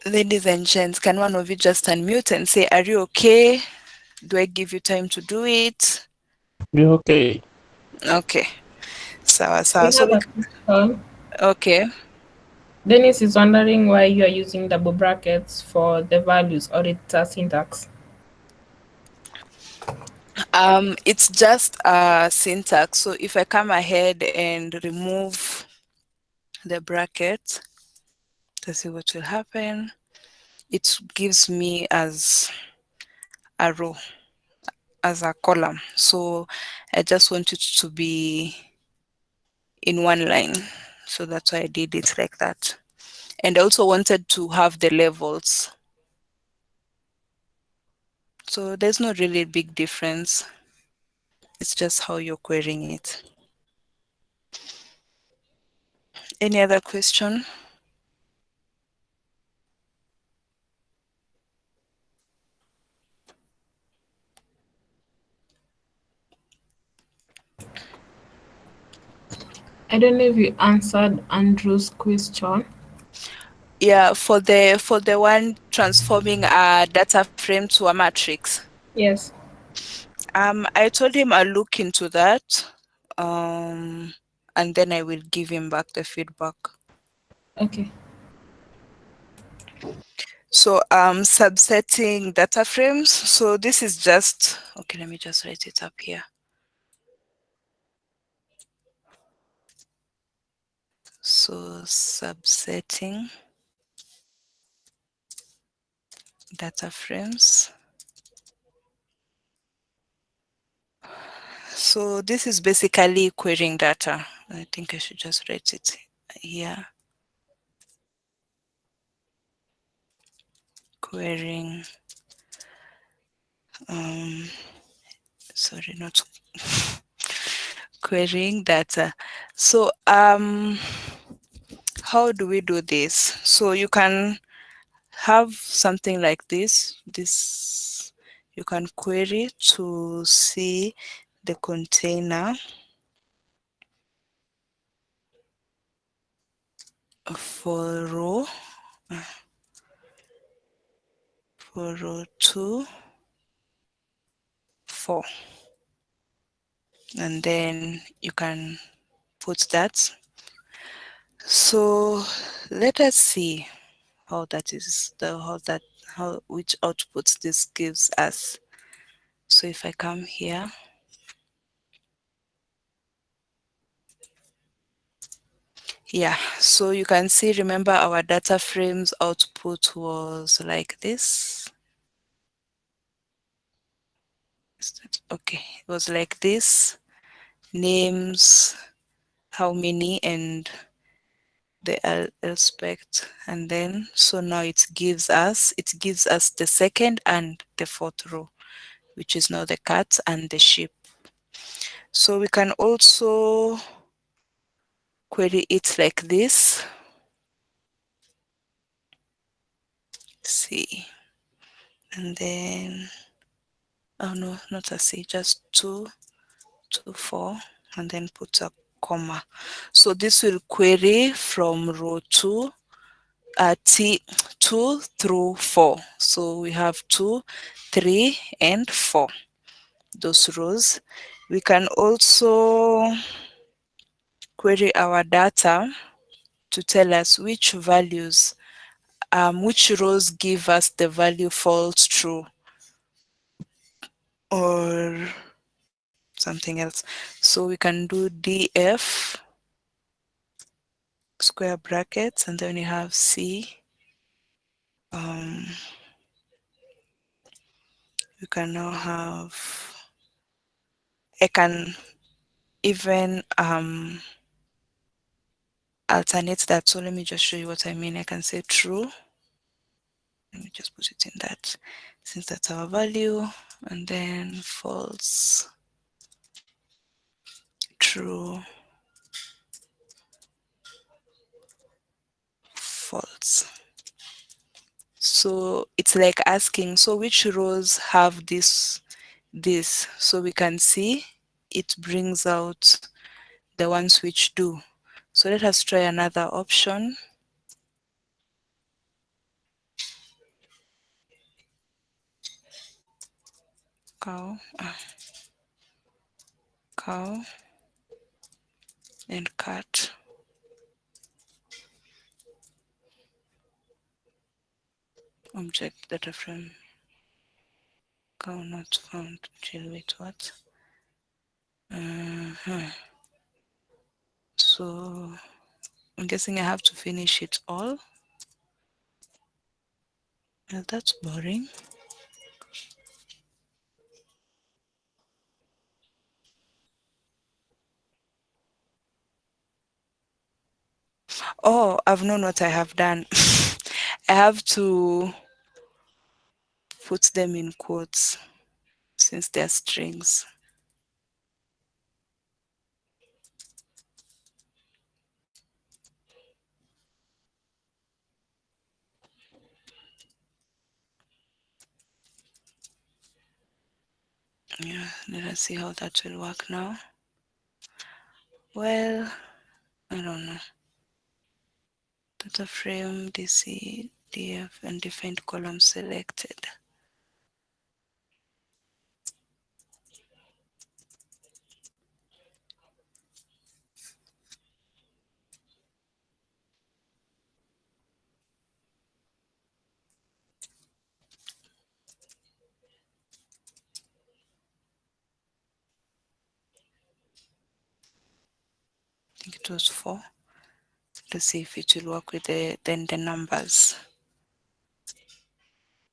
Ladies and gents, can one of you just unmute and say, are you okay? Do I give you time to do it? Be okay. Okay. Sawa, We sawa. So have a question. okay. Dennis is wondering why you are using double brackets for the values, or it's a syntax. It's just a syntax. So if I come ahead and remove the bracket, let's see what will happen. It gives me as a row, as a column. So I just want it to be in one line. So that's why I did it like that. And I also wanted to have the levels. So there's not really a big difference. It's just how you're querying it. Any other question? I don't know if you answered Andrew's question. Yeah, for the one transforming a data frame to a matrix. Yes. I told him I'll look into that. And then I will give him back the feedback. Okay. So subsetting data frames. So this is just, okay, let me just write it up here. So subsetting data frames. So this is basically querying data. I think I should just write it here. Querying, sorry, not querying data. So how do we do this? So you can have something like this. You can query to see the container for row 2, 4, and then you can put that. So let us see how that is, how which outputs this gives us. So if I come here, yeah, so you can see, remember our data frames output was like this. Okay, it was like this: names, how many, and the aspect. And then so now it gives us the second and the fourth row, which is now the cat and the sheep. So we can also query it like this. See, and then, oh no, not a C, just 2, 2, 4, and then put a comma. So this will query from row 2, T2 through 4. So we have 2, 3, and 4, those rows. We can also query our data to tell us which values, which rows give us the value false, true, or something else. So we can do df square brackets, and then you have C. You can now have, I can even alternate that. So let me just show you what I mean. I can say true. Let me just put it in that, since that's our value, and then false, true, false. So it's like asking, so which rows have this? So we can see it brings out the ones which do. So let us try another option. Cow, cow, and cat. Object data frame. Cow not found. Chill, wait, what? So I'm guessing I have to finish it all. Well, that's boring. Oh, I've known what I have done. I have to put them in quotes since they're strings. Yeah, let us see how that will work now. Well, I don't know. Data frame, DC, DF, and defined column selected. I think it was 4. Let's see if it will work with the numbers.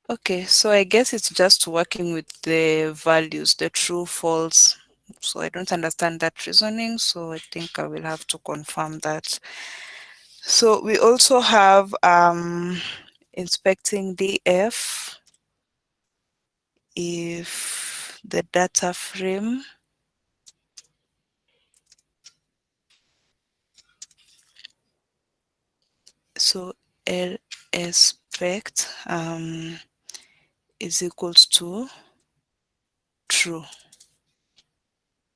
Okay, so I guess it's just working with the values, the true, false. So I don't understand that reasoning, so I think I will have to confirm that. So we also have inspecting DF if the data frame, so lspect is equals to true.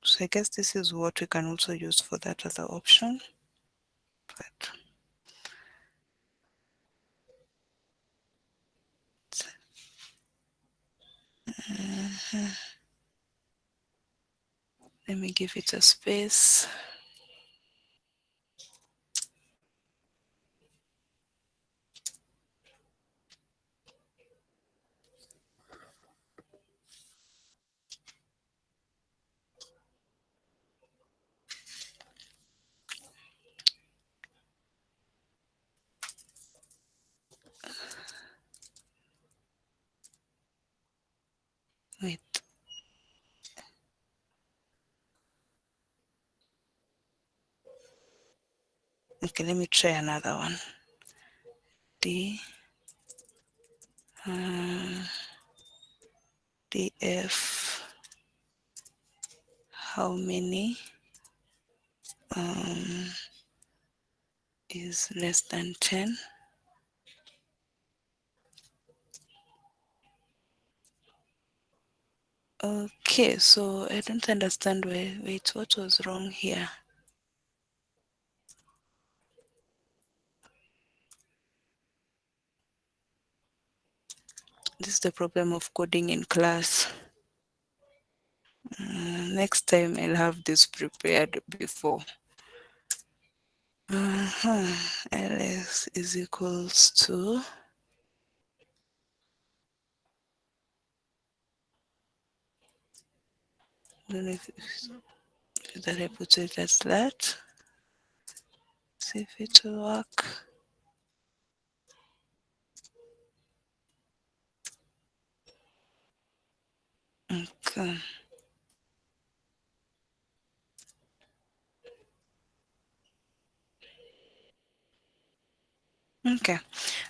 So I guess this is what we can also use for that other option. But let me give it a space. Wait. Okay, let me try another one. DF, how many is less than 10? Okay, so I don't understand wait, what was wrong here? This is the problem of coding in class. Next time I'll have this prepared before. ls is equals to I don't know if that I put it as that. See if it will work. Okay. Okay,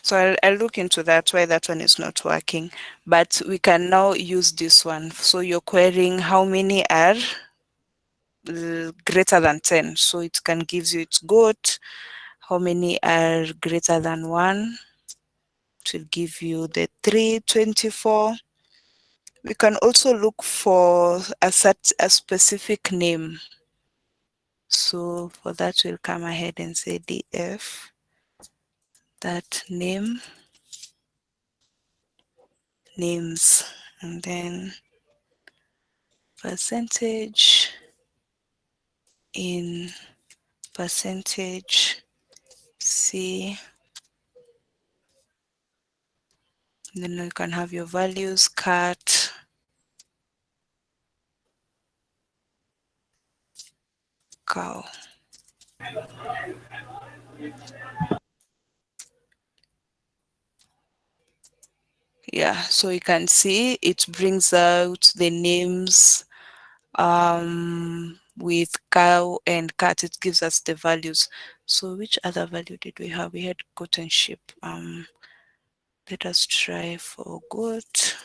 so I'll look into that, why that one is not working. But we can now use this one. So you're querying how many are greater than 10. So it can give you its goat. How many are greater than 1? It will give you the 324. We can also look for a specific name. So for that, we'll come ahead and say df that name names, and then percentage in percentage C. And then you can have your values cat cow. Yeah, so you can see it brings out the names with cow and cat. It gives us the values. So which other value did we have? We had goat and sheep. Let us try for goat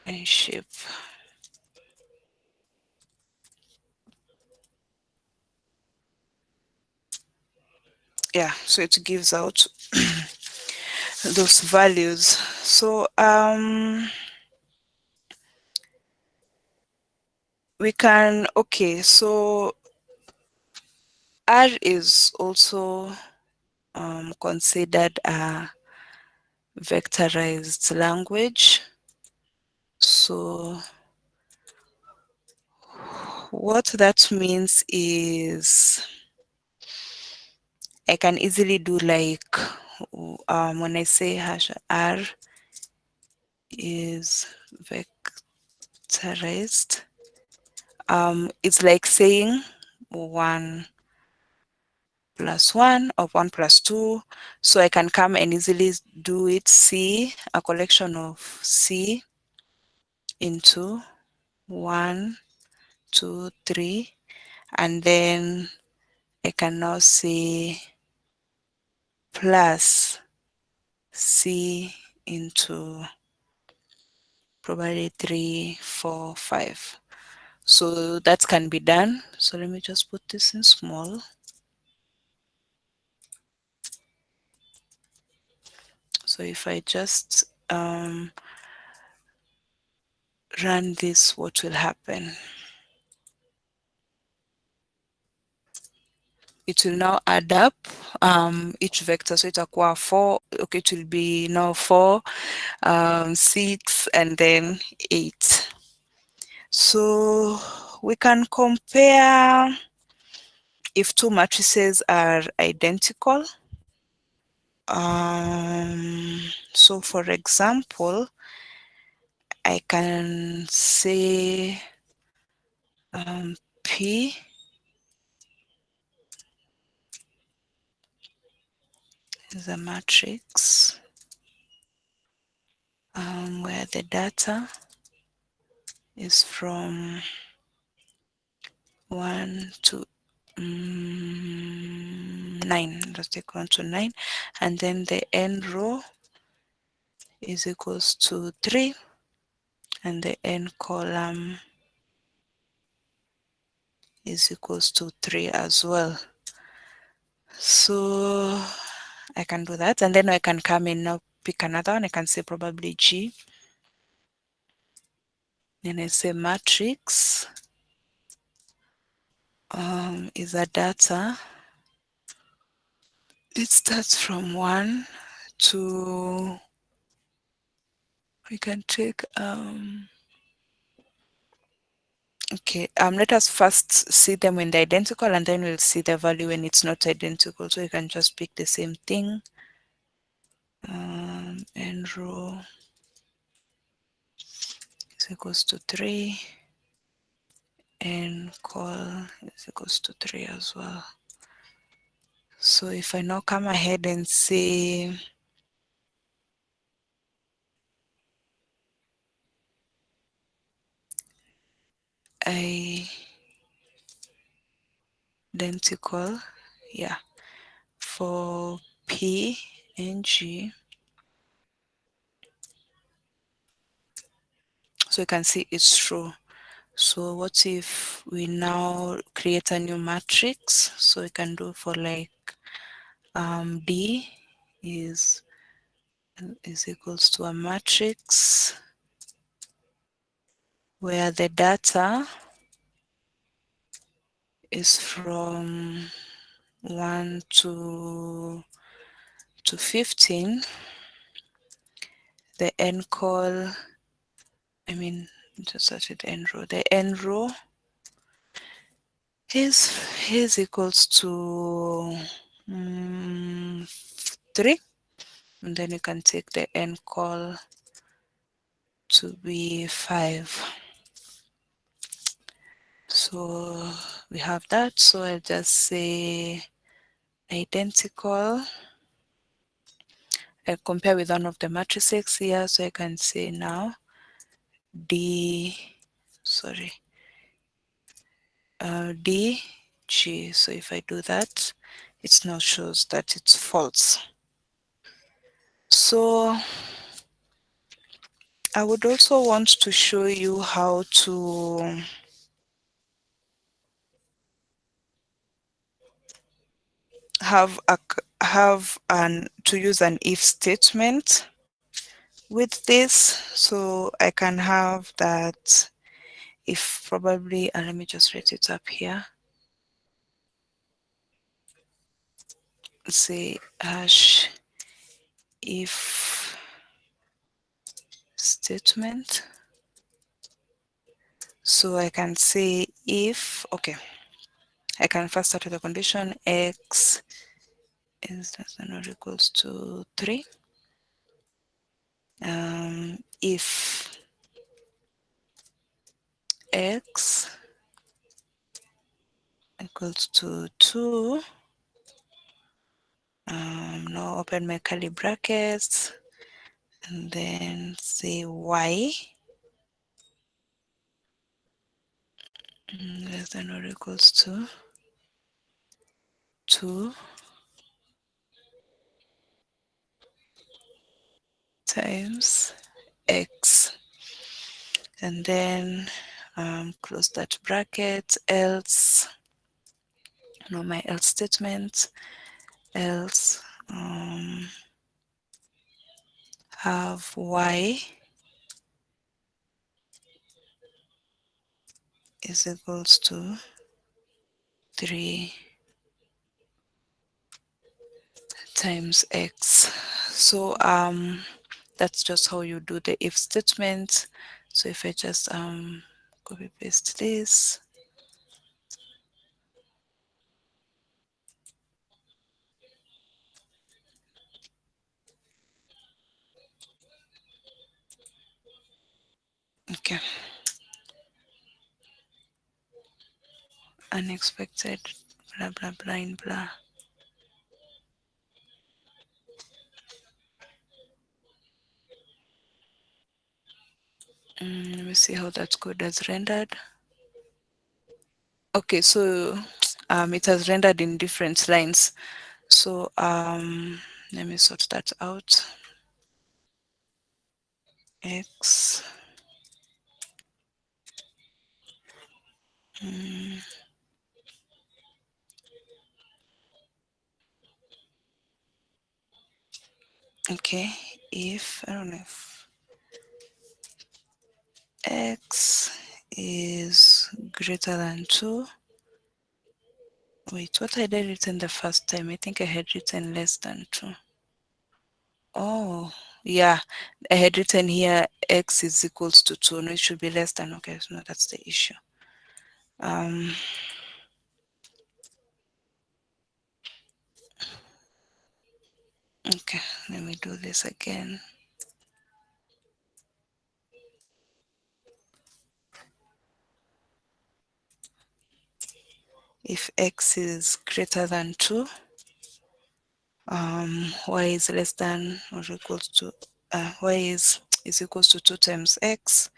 and sheep. Yeah, so it gives out those values. So we can, okay, so R is also considered a vectorized language. So what that means is I can easily do like when I say hash R is vectorized, it's like saying 1 plus 1 or 1 plus 2. So I can come and easily do it C, a collection of C into 1, 2, 3, and then I can now say plus C into probably 3, 4, 5. So that can be done. So let me just put this in small. So if I just run this, what will happen? It will now add up each vector. So itakuwa 4. Okay, it will be now 4, 6, and then 8. So we can compare if two matrices are identical. So for example, I can say P is a matrix where the data is from 1 to 9. Let's take 1 to 9, and then the n row is equals to 3, and the n column is equals to 3 as well. So I can do that, and then I can come in now, pick another one. I can say probably G. Then I say matrix is a data. It starts from 1 to, we can take, okay, let us first see them when they're identical, and then we'll see the value when it's not identical. So you can just pick the same thing. And row is equals to 3, and call is equals to 3 as well. So if I now come ahead and say identical, yeah, for P and G, so you can see it's true. So what if we now create a new matrix? So we can do for like D is equals to a matrix where the data is from 1 to 15. The n call, I mean, just start with n row. The n row is equals to 3, and then you can take the n call to be 5. So we have that. So I'll just say identical. I compare with one of the matrices here, so I can say now D, sorry, D, G. So if I do that, it now shows that it's false. So I would also want to show you how to to use an if statement with this. So I can have that if probably, let me just write it up here. Say hash if statement. So I can say if, okay, I can first start with the condition x is less than or equals to 3. If x equals to 2, now open my curly brackets, and then say y less than or equals to 2 times x, and then close that bracket, else, no, my else statement, else have y is equals to 3 times x. So that's just how you do the if statement. So if I just copy paste this, okay, unexpected blah blah blah in blah. Let me see how that code has rendered. Okay, so it has rendered in different lines. So let me sort that out. X okay, if I don't know if x is greater than 2. Wait, what I did written the first time? I think I had written less than 2. Oh, yeah. I had written here x is equals to 2. No, it should be less than. Okay, so no, that's the issue. Um, okay, let me do this again. If x is greater than 2, y is less than or equals to, y is equals to 2 times x,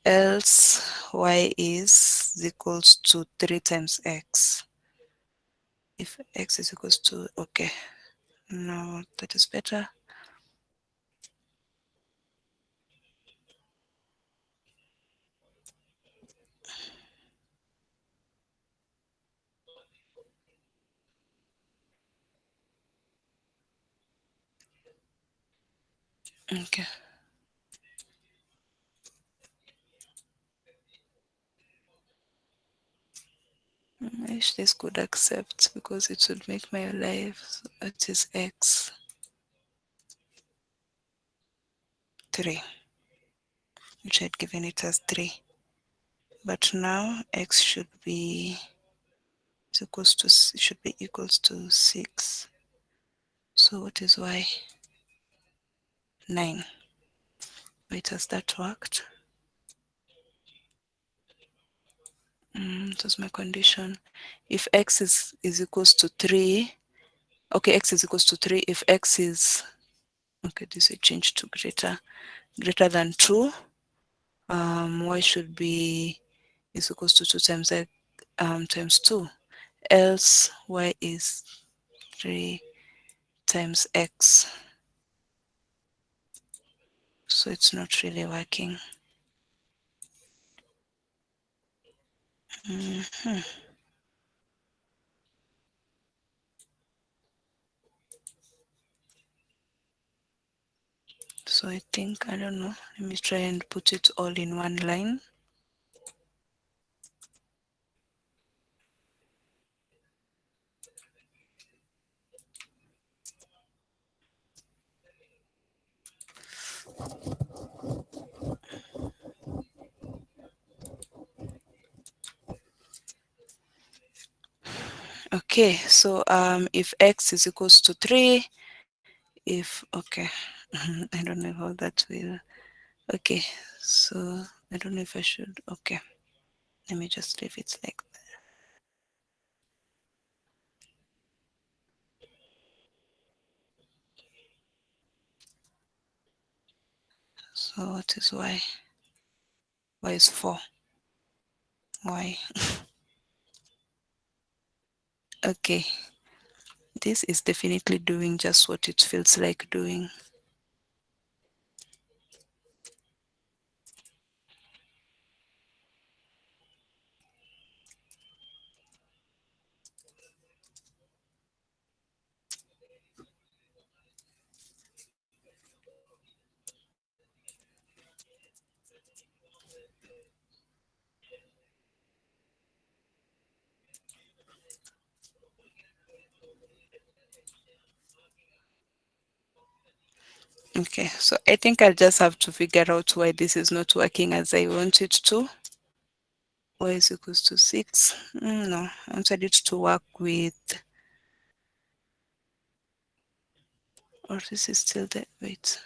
else y is equals to 3 times x. If x is equals to, okay, no, that is better. Okay. I wish this could accept because it would make my life. So that is x 3, which I'd given it as 3. But now x should be equals to, should be equals to 6. So what is y? 9. Wait, has that worked? It was my condition. If x is equals to 3, okay, x is equals to 3. If x is, okay, this will change to greater than 2, y should be is equals to 2 times x, times 2. Else y is 3 times x. So it's not really working. So I think, I don't know, let me try and put it all in one line. Okay, so if x is equals to 3, if, okay, I don't know how that will, okay, so I don't know if I should, okay, let me just leave it like that. So what is y? Y is 4. Y. Okay, this is definitely doing just what it feels like doing. Okay, so I think I'll just have to figure out why this is not working as I want it to. Y is equals to 6. No, I wanted it to work with, or this is still the, wait.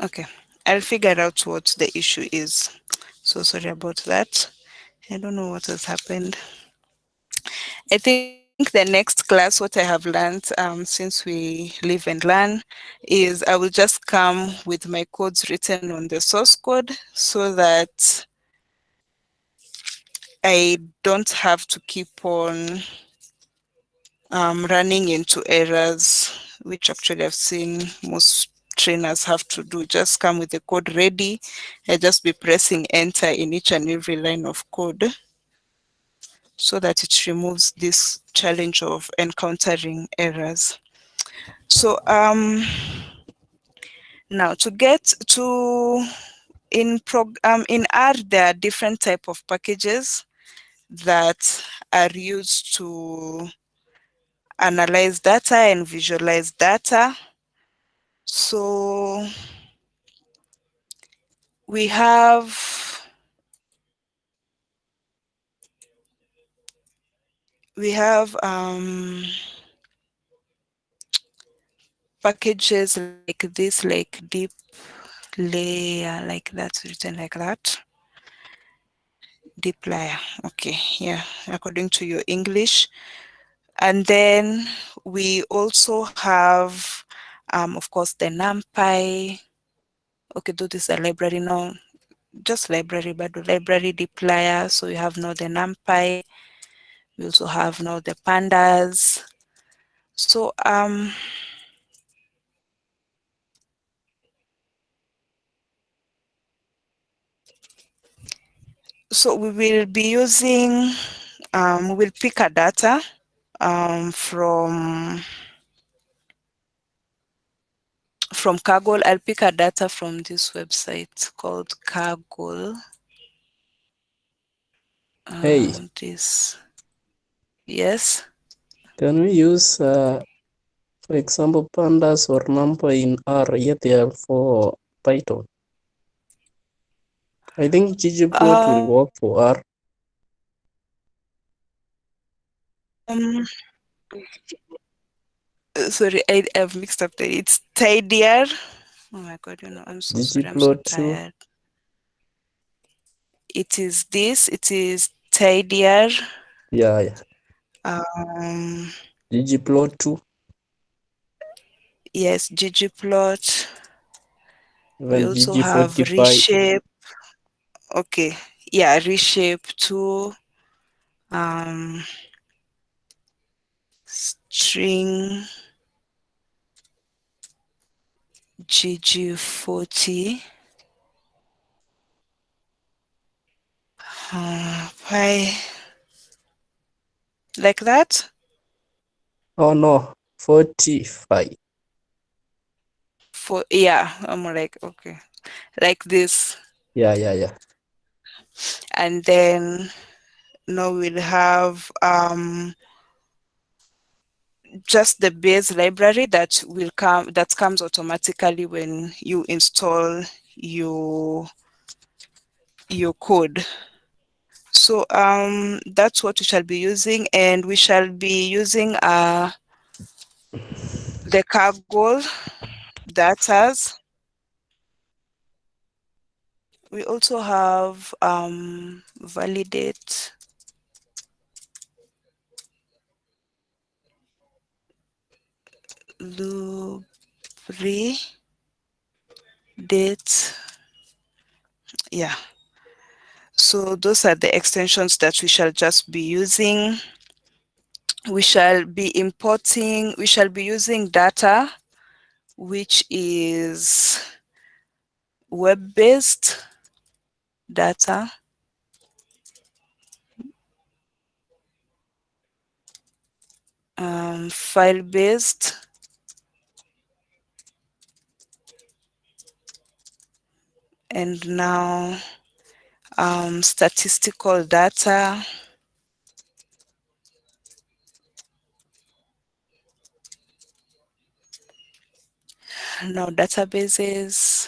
Okay, I'll figure out what the issue is. So sorry about that. I don't know what has happened. I think the next class, what I have learned since we live and learn, is I will just come with my codes written on the source code so that I don't have to keep on running into errors, which actually I've seen most trainers have to do. Just come with the code ready and just be pressing enter in each and every line of code so that it removes this challenge of encountering errors. So now to get to in R, there are different type of packages that are used to analyze data and visualize data. So we have we have packages like this, like deep layer, like that's written like that. Deep layer. Okay, yeah, according to your English. And then we also have, of course, the NumPy. Okay, do this a library now. Just library, but the library deployer. So you have now the NumPy. We also have now the pandas. So so we will be using we will pick a data from Kaggle. I'll pick a data from this website called Kaggle. Hey, This, yes. can we use, for example, pandas or numpy in R yet they are for Python? I think ggplot will Um, work for R. Sorry, I've mixed up it's tidier. Oh my god, I'm so sorry, I'm so ggplot too. tired. It is tidier. Yeah, yeah. Um, ggplot too. yes, ggplot. We Even also have gg45. reshape. Okay, yeah, reshape too. Um, string gg40. Pi, like that. Oh no, 45. For yeah, I'm like okay, like this, Yeah, yeah, yeah. and then now we'll have just the base library that comes automatically when you install your code. So that's what we shall be using, and we shall be using the Kaggle datas. We also have validate date. Yeah. So those are the extensions that we shall just be using. We shall be using data, which is web-based data. File-based, and now statistical data. Now databases.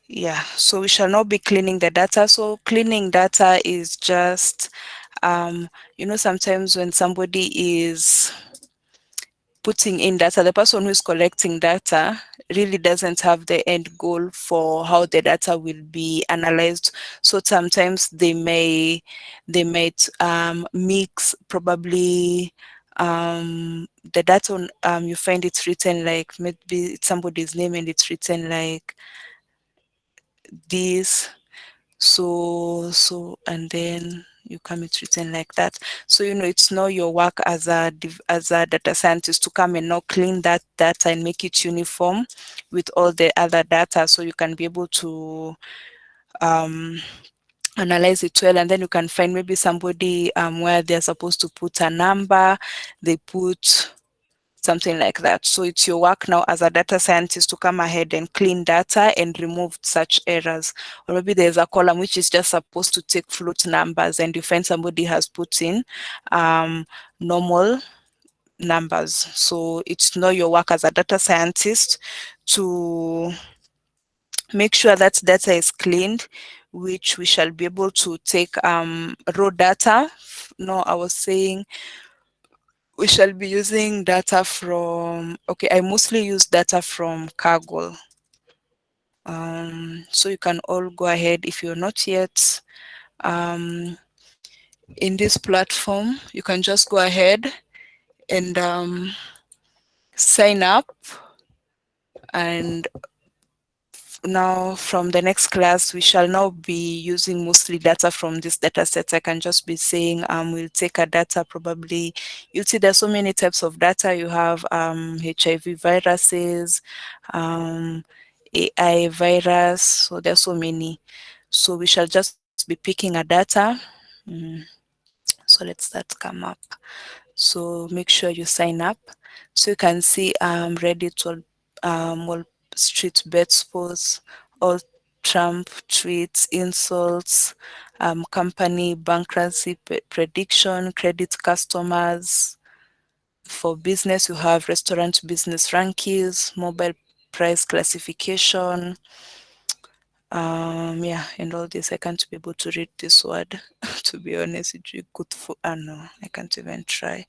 Yeah, so we shall not be cleaning the data. So cleaning data is just, sometimes when somebody is putting in data, the person who is collecting data really doesn't have the end goal for how the data will be analyzed. So sometimes they might mix probably the data you find it's written like maybe it's somebody's name and it's written like this, and then you come it's written like that. So it's not your work as a data scientist to come and now clean that data and make it uniform with all the other data, so you can be able to analyze it well. And then you can find maybe somebody where they're supposed to put a number, they put something like that. So it's your work now as a data scientist to come ahead and clean data and remove such errors. Or maybe there's a column which is just supposed to take float numbers, and you find somebody has put in normal numbers. So it's not your work as a data scientist to make sure that data is cleaned, which we shall be able to take raw data. No, I was saying we shall be using data from, okay, I mostly use data from Kaggle. So you can all go ahead if you're not yet in this platform, you can just go ahead and sign up. And now from the next class, we shall now be using mostly data from this data set. I can just be saying, we'll take a data, probably, you'll see there's so many types of data. You have HIV viruses, AI virus, so there's so many. So we shall just be picking a data. Mm. So let's that come up. So make sure you sign up. So you can see Reddit all street bets posts, all Trump tweets, insults, company bankruptcy prediction, credit customers. For business, you have restaurant business rankings, mobile price classification. Yeah, and all this. I can't be able to read this word. To be honest, it's good for. No, I can't even try.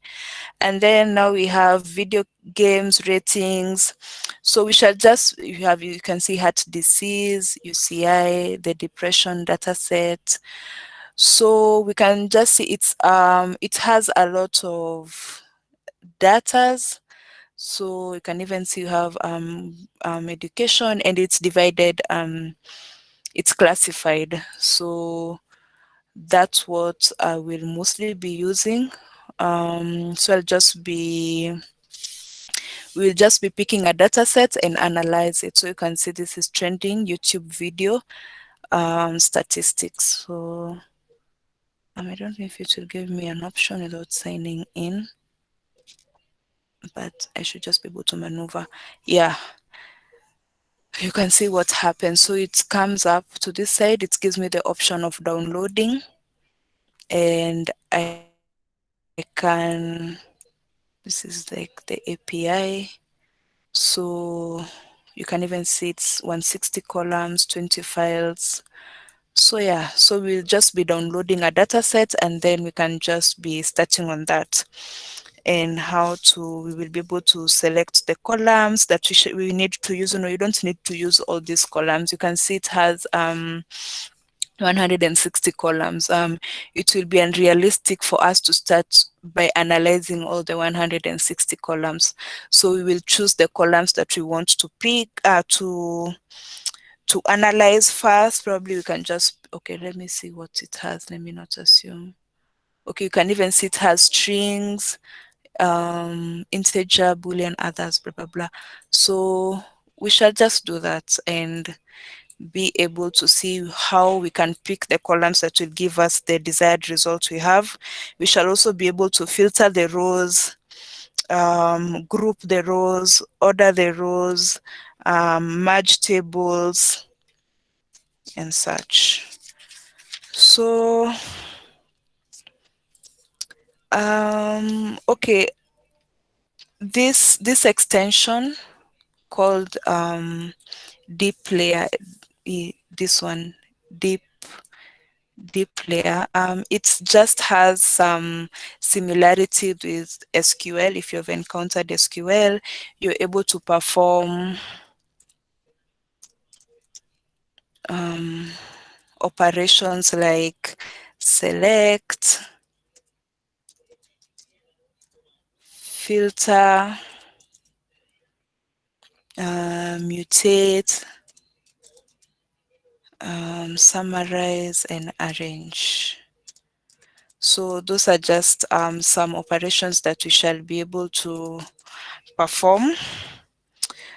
And then now we have video games ratings. So we shall just, you can see heart disease, UCI, the depression data set. So we can just see it has a lot of datas. So you can even see you have education, and it's divided, it's classified. So that's what I will mostly be using. So we'll just be picking a data set and analyze it. So you can see this is trending YouTube video statistics. So I don't know if it will give me an option without signing in, but I should just be able to maneuver. Yeah, you can see what happens. So it comes up to this side. It gives me the option of downloading, and I can, this is like the API. So you can even see it's 160 columns, 20 files. So yeah, so we'll just be downloading a data set, and then we can just be starting on that. And we will be able to select the columns that we need to use. No, you don't need to use all these columns. You can see it has 160 columns. It will be unrealistic for us to start by analyzing all the 160 columns. So we will choose the columns that we want to pick to analyze first. Probably we can just, okay, let me see what it has. Let me not assume. Okay, you can even see it has strings, integer, boolean, others, blah, blah, blah. So we shall just do that and be able to see how we can pick the columns that will give us the desired result we have. We shall also be able to filter the rows, group the rows, order the rows, merge tables, and such. So, okay, this extension called deep layer, this one, deep layer, it just has some similarity with SQL. If you've encountered SQL, you're able to perform operations like select, filter, mutate, summarize, and arrange. So those are just some operations that we shall be able to perform.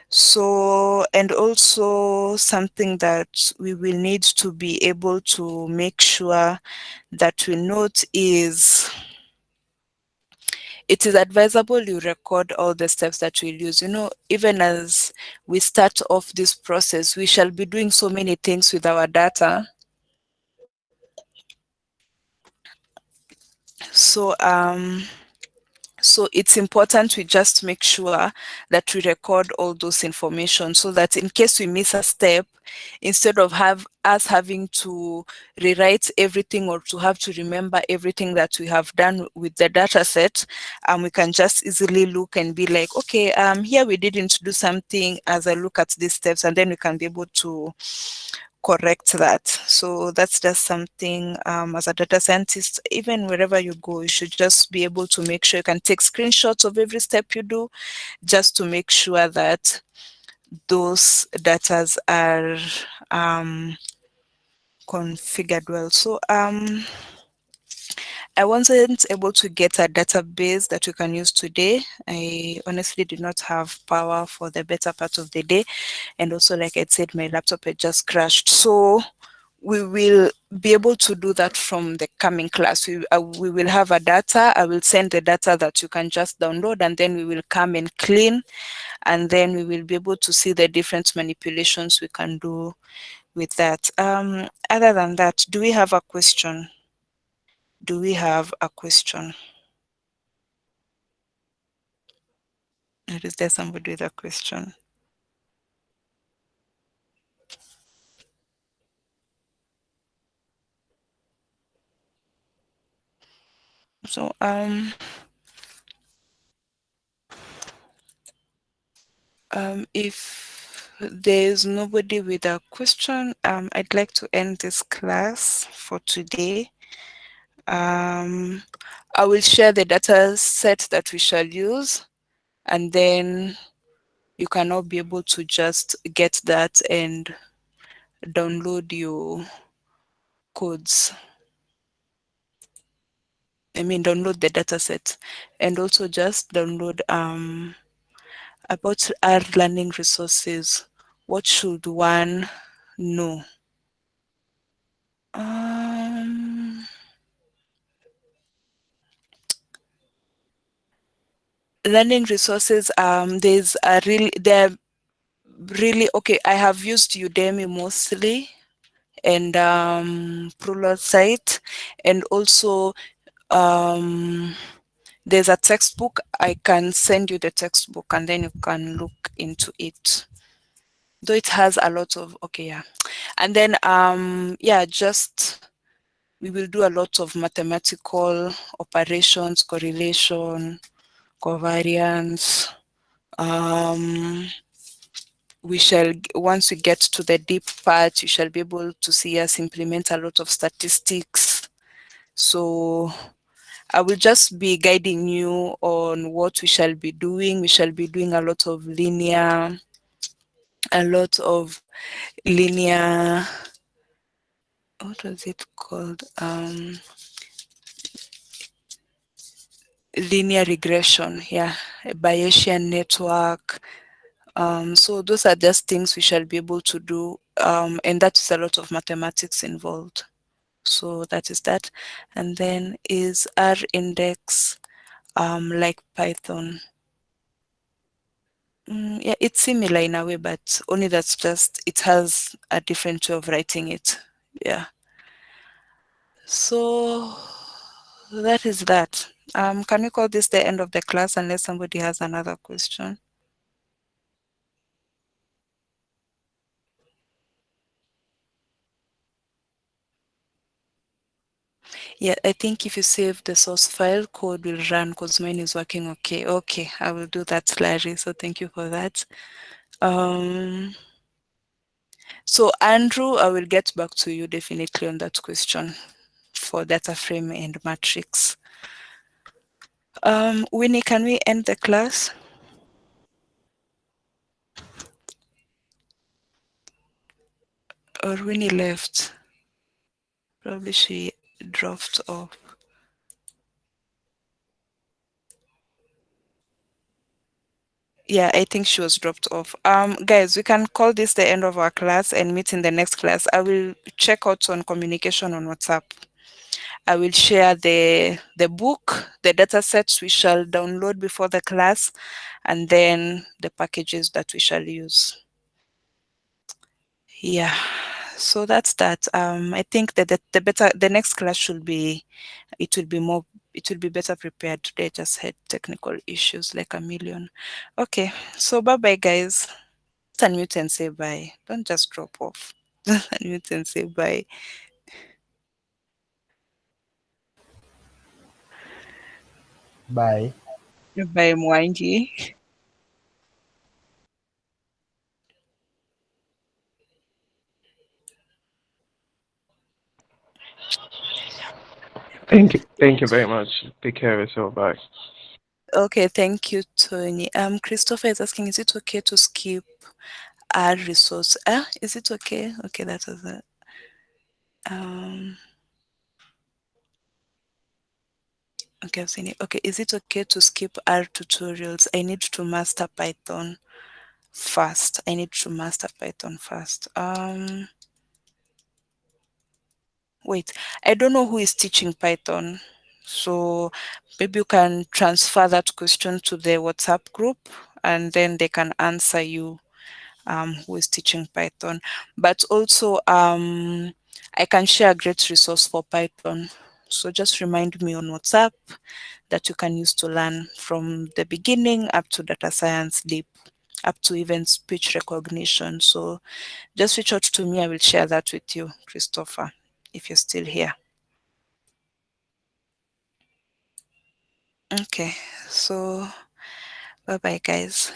So, and also something that we will need to be able to make sure that we note is it is advisable you record all the steps that we'll use. Even as we start off this process, we shall be doing so many things with our data. So so it's important we just make sure that we record all those information, so that in case we miss a step, instead of us having to rewrite everything or to have to remember everything that we have done with the data set, we can just easily look and be like, okay, here we didn't do something as I look at these steps, and then we can be able to correct that. So that's just something, as a data scientist, even wherever you go, you should just be able to make sure you can take screenshots of every step you do, just to make sure that those datas are configured well. So I wasn't able to get a database that we can use today. I honestly did not have power for the better part of the day. And also, like I said, my laptop had just crashed. So we will be able to do that from the coming class. We will have a data. I will send the data that you can just download, and then we will come and clean, and then we will be able to see the different manipulations we can do with that. Other than that, do we have a question? Do we have a question? Or is there somebody with a question? So if there's nobody with a question, I'd like to end this class for today. I will share the data set that we shall use, and then you can all be able to just get that and download your codes. Download the data set, and also just download about our learning resources. What should one know? Learning resources, they're really okay. I have used Udemy mostly, and Prolog site, and also there's a textbook. I can send you the textbook, and then you can look into it, though it has a lot of, okay, yeah. And then yeah, just we will do a lot of mathematical operations, correlation, covariance. Once we get to the deep part, you shall be able to see us implement a lot of statistics. So I will just be guiding you on what we shall be doing. We shall be doing a lot of linear, what was it called? Linear regression, yeah, a Bayesian network. So those are just things we shall be able to do, and that is a lot of mathematics involved. So that is that. And then is R index like Python? Yeah, it's similar in a way, but only that's just, it has a different way of writing it. Yeah. So that is that. Can we call this the end of the class unless somebody has another question? Yeah, I think if you save the source file, code will run because mine is working okay. Okay, I will do that, Larry. So thank you for that. So Andrew, I will get back to you definitely on that question for data frame and matrix. Winnie, can we end the class? Or Winnie left? Probably she dropped off. Yeah, I think she was dropped off. Guys, we can call this the end of our class and meet in the next class. I will check out on communication on WhatsApp. I will share the book, the data sets we shall download before the class, and then the packages that we shall use. Yeah, so that's that. I think that the next class should be, it will be more, it will be better prepared. Today just had technical issues like a million. Okay, so bye bye guys. Unmute and say bye. Don't just drop off. Just unmute and say bye. Bye. Bye Mwangi. Thank you. Thank you very much. Take care of yourself. Bye. Okay, thank you, Tony. Christopher is asking, is it okay to skip add resource? Is it okay? Okay, that was it. Okay, I've seen it. Okay, is it okay to skip R tutorials? I need to master Python first. I need to master Python first. Wait, I don't know who is teaching Python. So maybe you can transfer that question to the WhatsApp group and then they can answer you who is teaching Python. But also I can share a great resource for Python. So just remind me on WhatsApp that you can use to learn from the beginning up to data science deep, up to even speech recognition. So just reach out to me. I will share that with you, Christopher, if you're still here. Okay, so bye bye, guys.